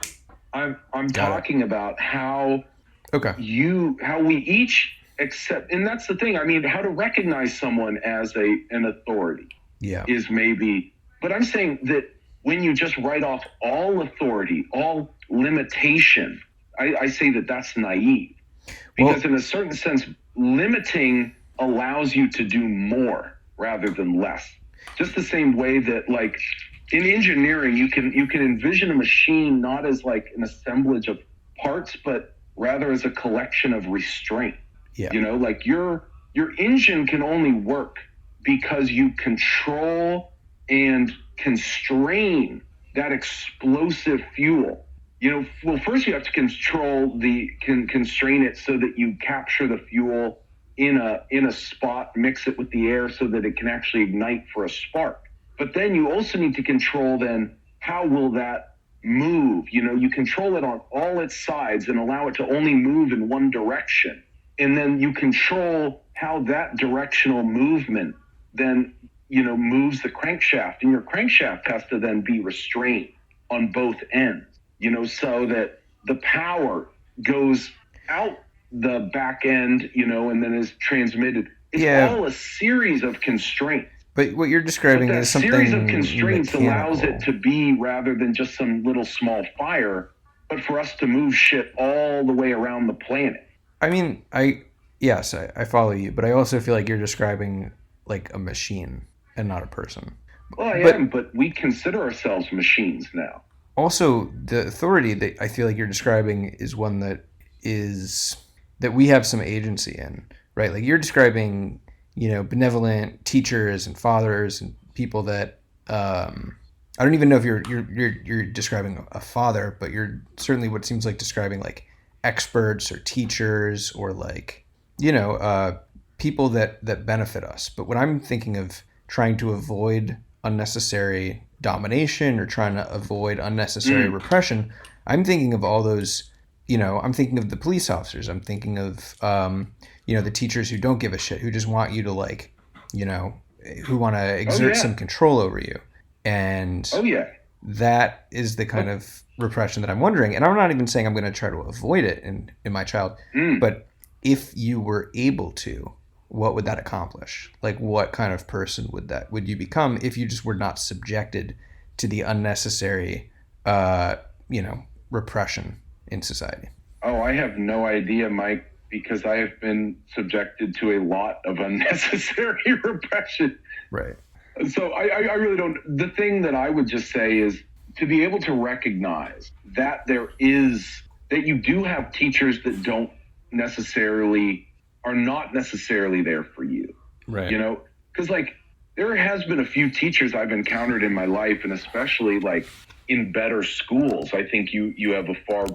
I'm talking about how we each accept, and that's the thing. I mean, how to recognize someone as an authority is maybe, but I'm saying that when you just write off all authority, all limitation, I say that that's naive, because in a certain sense, limiting allows you to do more rather than less. Just the same way that, like, in engineering, you can envision a machine not as like an assemblage of parts, but rather as a collection of restraint. Yeah. You know, like your engine can only work because you control and constrain that explosive fuel. You know, well, first you have to constrain it so that you capture the fuel in a spot, mix it with the air so that it can actually ignite for a spark. But then you also need to control then how will that move? You know, you control it on all its sides and allow it to only move in one direction. And then you control how that directional movement then, you know, moves the crankshaft. And your crankshaft has to then be restrained on both ends, you know, so that the power goes out the back end, you know, and then is transmitted. It's all a series of constraints. But what you're describing is something series of constraints mechanical. allows it to be, rather than just some little small fire, but for us to move shit all the way around the planet. I mean, I follow you, but I also feel like you're describing like a machine and not a person. Well, I am, but we consider ourselves machines now. Also, the authority that I feel like you're describing is one that we have some agency in, right? Like you're describing, you know, benevolent teachers and fathers and people that I don't even know if you're describing a father, but you're certainly what seems like describing like experts or teachers or like, you know, people that benefit us. But when I'm thinking of trying to avoid unnecessary domination or trying to avoid unnecessary repression, I'm thinking of all those, you know, I'm thinking of the police officers. I'm thinking of, you know, the teachers who don't give a shit, who just want you to like, you know, who want to exert some control over you. And that is the kind of repression that I'm wondering. And I'm not even saying I'm going to try to avoid it in my child, but if you were able to, what would that accomplish? Like what kind of person would you become if you just were not subjected to the unnecessary, you know, repression in society? Oh, I have no idea, Mike, because I have been subjected to a lot of unnecessary repression. Right. So I really don't. The thing that I would just say is to be able to recognize that that you do have teachers that are not necessarily there for you. Right. You know, because like there has been a few teachers I've encountered in my life, and especially like in better schools. I think you have a far,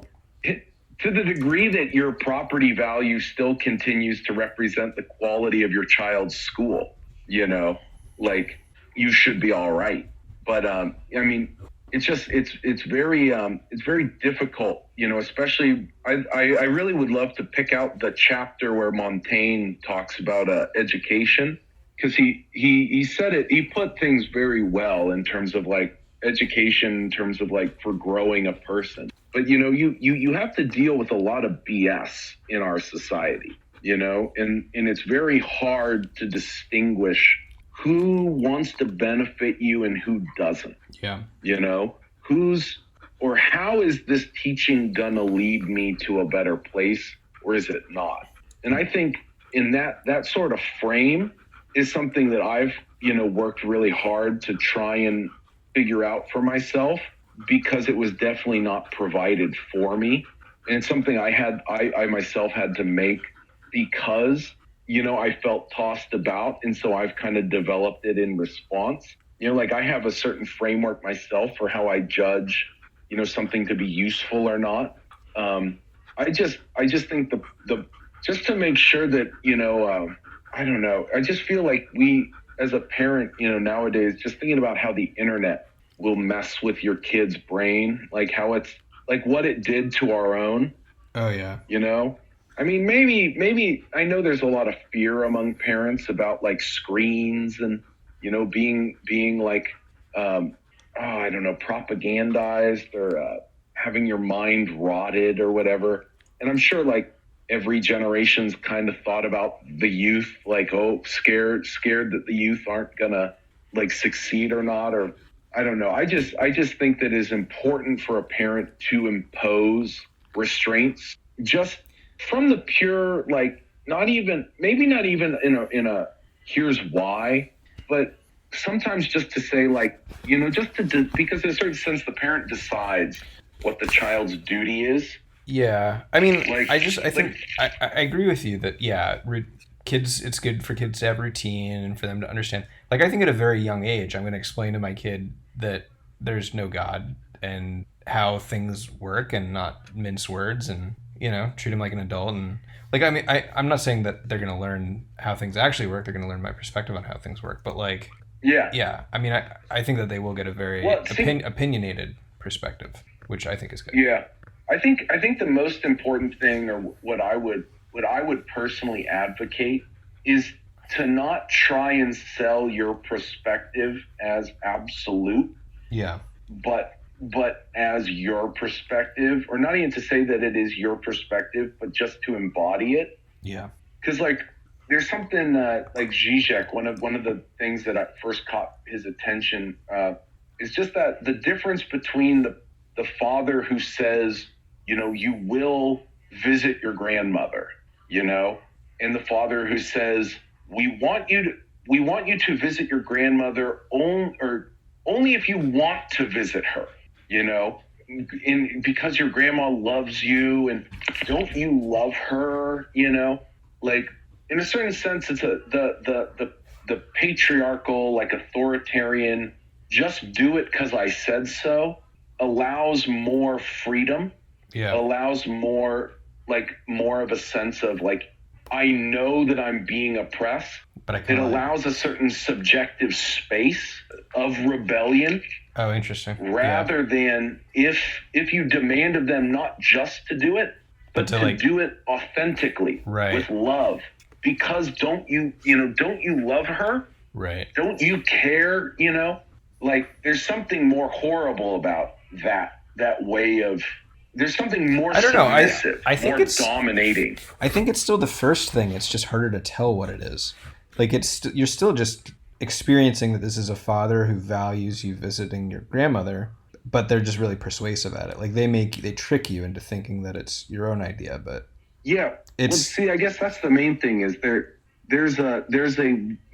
to the degree that your property value still continues to represent the quality of your child's school, you know, like you should be all right. But I mean, it's very difficult, you know, especially I really would love to pick out the chapter where Montaigne talks about education, because he said it, he put things very well in terms of like education, in terms of like for growing a person. But, you know, you have to deal with a lot of BS in our society, you know, and it's very hard to distinguish who wants to benefit you and who doesn't. Yeah. You know, how is this teaching gonna lead me to a better place, or is it not? And I think in that sort of frame is something that I've, you know, worked really hard to try and figure out for myself, because it was definitely not provided for me. And it's something I myself had to make because, I felt tossed about. And so I've kind of developed it in response. Like I have a certain framework myself for how I judge, something to be useful or not. I just think just to make sure that, I don't know. I just feel like we, as a parent, nowadays, just thinking about how the internet will mess with your kid's brain, like how it's like what it did to our own. Oh yeah. I mean, maybe I know there's a lot of fear among parents about like screens and, being like, I don't know, propagandized or having your mind rotted or whatever. And I'm sure like every generation's kind of thought about the youth, like, oh, scared that the youth aren't gonna like succeed or not, or I don't know. I just think that it's important for a parent to impose restraints just from the pure, like, maybe not even in a here's why, but sometimes just to say like, because in a certain sense the parent decides what the child's duty is. Yeah, I mean, like, I think I agree with you that kids, it's good for kids to have routine and for them to understand. Like, I think at a very young age, I'm going to explain to my kid that there's no God and how things work and not mince words and treat him like an adult. And like, I mean, I'm not saying that they're going to learn how things actually work. They're going to learn my perspective on how things work. But like, yeah. I mean, I think that they will get a very opinionated perspective, which I think is good. Yeah. I think the most important thing, or what I would personally advocate, is to not try and sell your perspective as absolute. Yeah. But as your perspective, or not even to say that it is your perspective, but just to embody it. Yeah. Because like there's something like Zizek, one of the things that I first caught his attention is just that the difference between the father who says, you will visit your grandmother, and the father who says, we want you to visit your grandmother only if you want to visit her, because your grandma loves you, and don't you love her, like in a certain sense, it's the patriarchal, like authoritarian, just do it because I said so, allows more freedom. Yeah. Allows more of a sense of like, I know that I'm being oppressed. But it allows a certain subjective space of rebellion. Oh, interesting. Rather than if you demand of them not just to do it, but to do it authentically, right, with love. Because don't you love her? Right. Don't you care? Like there's something more horrible about that way of. There's something more submissive, I think it's dominating. I think it's still the first thing. It's just harder to tell what it is. Like you're still just experiencing that this is a father who values you visiting your grandmother, but they're just really persuasive at it. Like they trick you into thinking that it's your own idea, but yeah. I guess that's the main thing is there's a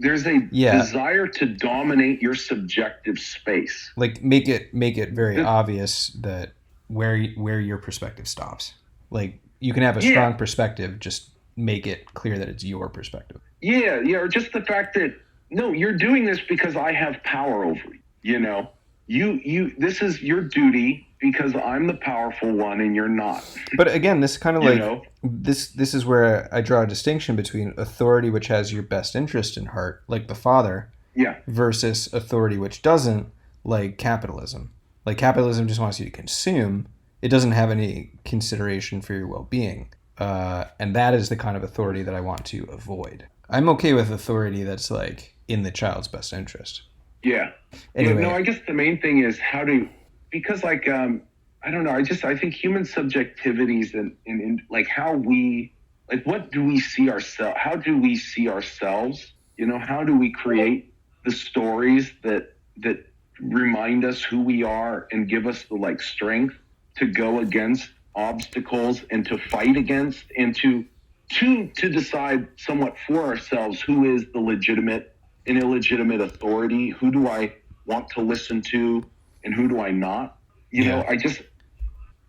desire to dominate your subjective space. Like make it very obvious that where your perspective stops. Like you can have a strong perspective, just make it clear that it's your perspective. Yeah, or just the fact that no, you're doing this because I have power over you. You this is your duty because I'm the powerful one and you're not. But again, this kind of like this is where I draw a distinction between authority which has your best interest in heart, like the father, versus authority which doesn't, like capitalism. Like capitalism just wants you to consume. It doesn't have any consideration for your well-being. And that is the kind of authority that I want to avoid. I'm okay with authority that's like in the child's best interest. Yeah. Anyway. No, I guess the main thing is because like, I don't know. I think human subjectivities and like how we, like, what do we see ourselves? How do we see ourselves? How do we create the stories that remind us who we are and give us the like strength to go against obstacles and to fight against and to decide somewhat for ourselves who is the legitimate and illegitimate authority, who do I want to listen to and who do I not.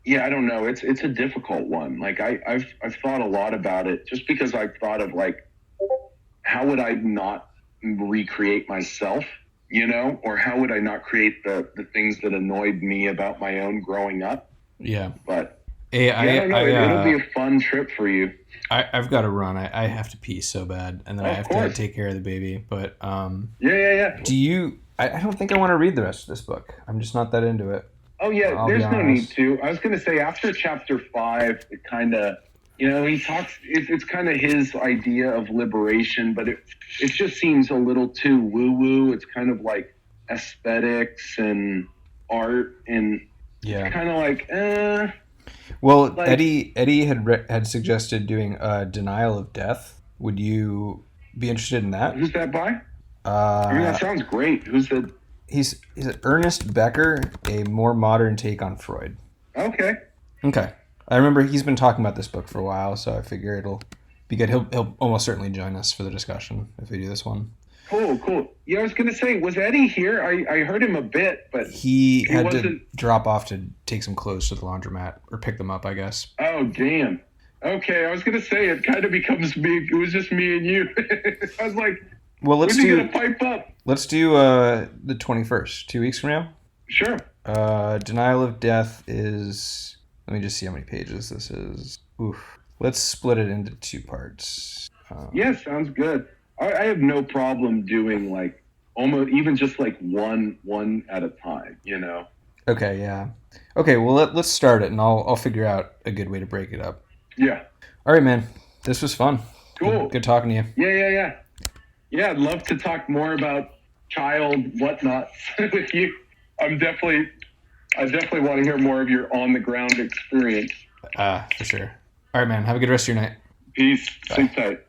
Yeah, I don't know. It's a difficult one. Like I've thought a lot about it, just because I've thought of like, how would I not recreate myself, or how would I not create the things that annoyed me about my own growing up? Yeah. But Hey, I don't know. It'll be a fun trip for you. I've got to run. I have to pee so bad, and then I have to take care of the baby. But Yeah. Do you? I don't think I want to read the rest of this book. I'm just not that into it. Oh yeah, there's no need to. I was going to say, after chapter 5, it kind of, he talks. It's kind of his idea of liberation, but it just seems a little too woo woo. It's kind of like aesthetics and art, and it's kind of like, Well, like, Eddie had suggested doing Denial of Death. Would you be interested in that? Who's that by? That sounds great. Who's the? He's Ernest Becker, a more modern take on Freud. Okay. I remember he's been talking about this book for a while, so I figure it'll be good. He'll almost certainly join us for the discussion if we do this one. Cool. Yeah, I was going to say, was Eddie here? I heard him a bit, but he had to drop off to take some clothes to the laundromat, or pick them up, I guess. Oh, damn. Okay, I was going to say, it kind of becomes me. It was just me and you. I was like, well, let's do gonna pipe up? Let's do the 21st, 2 weeks from now. Sure. Denial of Death is. Let me just see how many pages this is. Oof. Let's split it into 2 parts. Yeah, sounds good. I have no problem doing like almost even just like one at a time. Okay. Yeah. Okay. Well, let's start it, and I'll figure out a good way to break it up. Yeah. All right, man. This was fun. Cool. Good talking to you. Yeah. Yeah, I'd love to talk more about child whatnots with you. I definitely want to hear more of your on the ground experience. For sure. All right, man. Have a good rest of your night. Peace. Sleep tight.